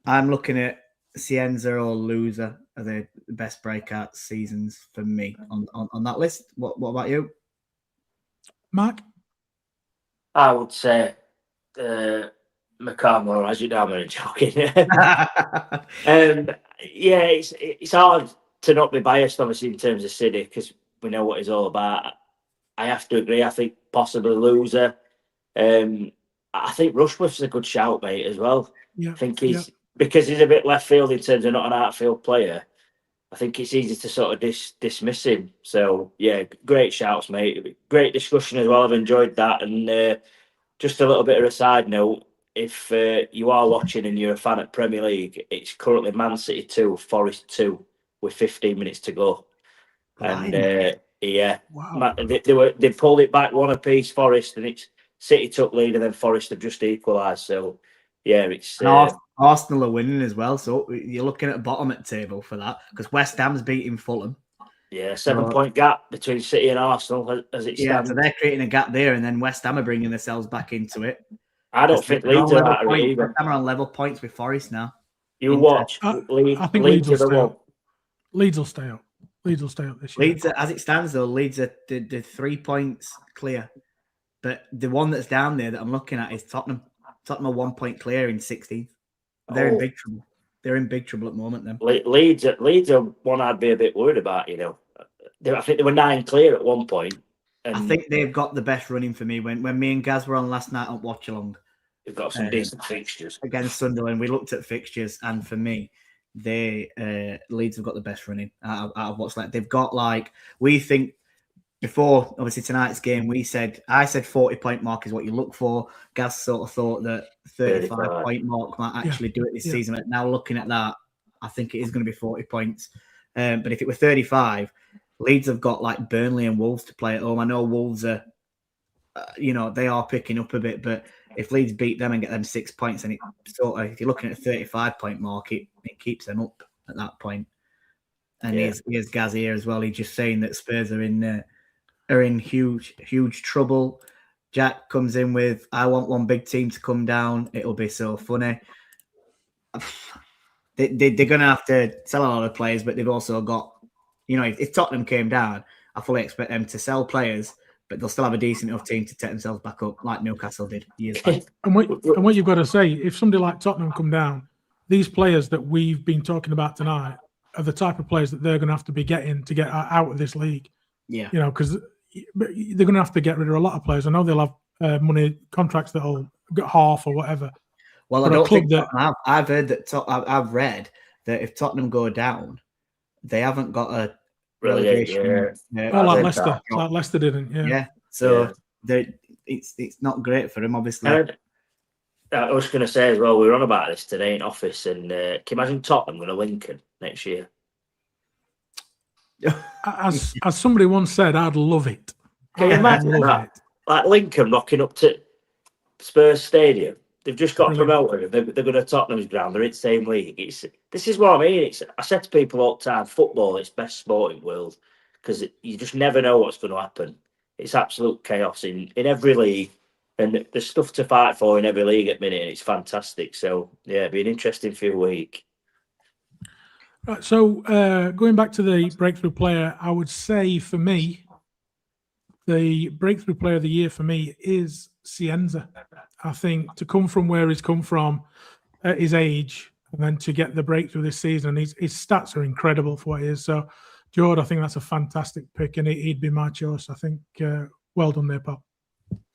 I'm looking at Cienza or Loser are the best breakout seasons for me on that list. What about you, Mark? I would say McCarmore, as you know, I'm only joking. Yeah, it's hard to not be biased, obviously, in terms of City because we know what he's all about. I have to agree. I think possibly Loser. I think Rushworth's a good shout, mate, as well. Yeah. I think because he's a bit left field in terms of not an outfield player. I think it's easy to sort of dismiss him. So yeah, great shouts, mate. Great discussion as well. I've enjoyed that. And just a little bit of a side note: if you are watching and you're a fan of Premier League, it's currently Man City 2, Forest 2, with 15 minutes to go. And yeah, wow. They pulled it back one apiece, Forest, and it's City took lead, and then Forest have just equalised. So yeah, it's Arsenal are winning as well. So you're looking at the bottom at the table for that because West Ham's beating Fulham. Yeah, 7-point gap between City and Arsenal as it stands. Yeah, so they're creating a gap there, and then West Ham are bringing themselves back into it. I don't think Leeds are out of it either. West Ham are on level points with Forest now. You watch. I think Leeds will stay up. Leeds will stay up. Leeds will stay up this year. Leeds, as it stands, though, Leeds are the 3 points clear. But the one that's down there that I'm looking at is Tottenham. Tottenham are 1 point clear in 16th. They're in big trouble. They're in big trouble at the moment. Then Leeds are one I'd be a bit worried about. You know, I think they were 9 clear at one point. And I think they've got the best running for me. When me and Gaz were on last night on Watch Along, they've got some decent fixtures against Sunderland. We looked at fixtures, and for me, Leeds have got the best running out of what's like. They've got we think before obviously tonight's game. I said 40-point mark is what you look for. Gaz sort of thought that 35-point mark might actually do it this season. But now looking at that, I think it is going to be 40 points. But if it were 35, Leeds have got Burnley and Wolves to play at home. I know Wolves are, they are picking up a bit, but if Leeds beat them and get them 6 points, and if you're looking at a 35-point mark, it keeps them up at that point. And here's Gaz here as well. He's just saying that Spurs are in huge trouble. Jack comes in with, I want one big team to come down. It'll be so funny. They're going to have to sell a lot of players, but they've also got, if Tottenham came down, I fully expect them to sell players, but they'll still have a decent enough team to take themselves back up, like Newcastle did years back. And what you've got to say, if somebody like Tottenham come down, these players that we've been talking about tonight are the type of players that they're going to have to be getting to get out of this league. Yeah. Because they're going to have to get rid of a lot of players. I know they'll have money contracts that'll get half or whatever. Well, I For a don't club think that- Tottenham have. I've heard that. I've read that if Tottenham go down, they haven't got a relegation. Oh, like think Leicester. Like Leicester didn't. Yeah. Yeah. So Yeah. it's not great for him, obviously. Uh, I was going to say as well, we were on about this today in office, and can you imagine Tottenham going to Lincoln next year? As somebody once said, I'd love it. Can you I'd imagine love that? it. Like Lincoln rocking up to Spurs Stadium. They've just got Brilliant. promoted. They're going to Tottenham's ground. They're in the same league. This is what I mean. I said to people all the time, football is best sport in the world because you just never know what's going to happen. It's absolute chaos in every league, and there's stuff to fight for in every league at the minute, and it's fantastic. So, yeah, it'll be an interesting few weeks. Right, so going back to the breakthrough player, I would say for me, the breakthrough player of the year for me is Cienza. I think to come from where he's come from at his age and then to get the breakthrough this season, his stats are incredible for what he is. So, Jord, I think that's a fantastic pick and he'd be my choice. I think well done there, pal.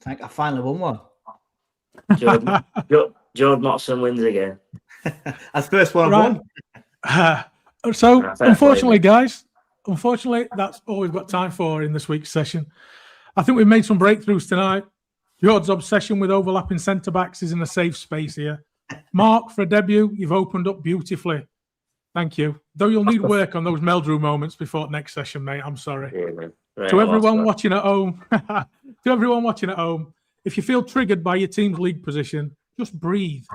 I finally won one. Jord Motson wins again. That's the first one Right. I've won. So, Fair play, unfortunately, mate. guys, that's all we've got time for in this week's session. I think we've made some breakthroughs tonight. Jord's obsession with overlapping centre backs is in a safe space here. Mark, for a debut, you've opened up beautifully. Thank you. Though you'll need work on those Meldrew moments before next session, mate. I'm sorry. Yeah, man. Right, To everyone well, watching at home, if you feel triggered by your team's league position, just breathe.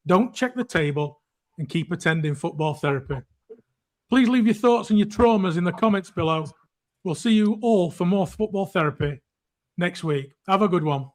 Don't check the table and keep attending football therapy. Please leave your thoughts and your traumas in the comments below. We'll see you all for more football therapy next week. Have a good one.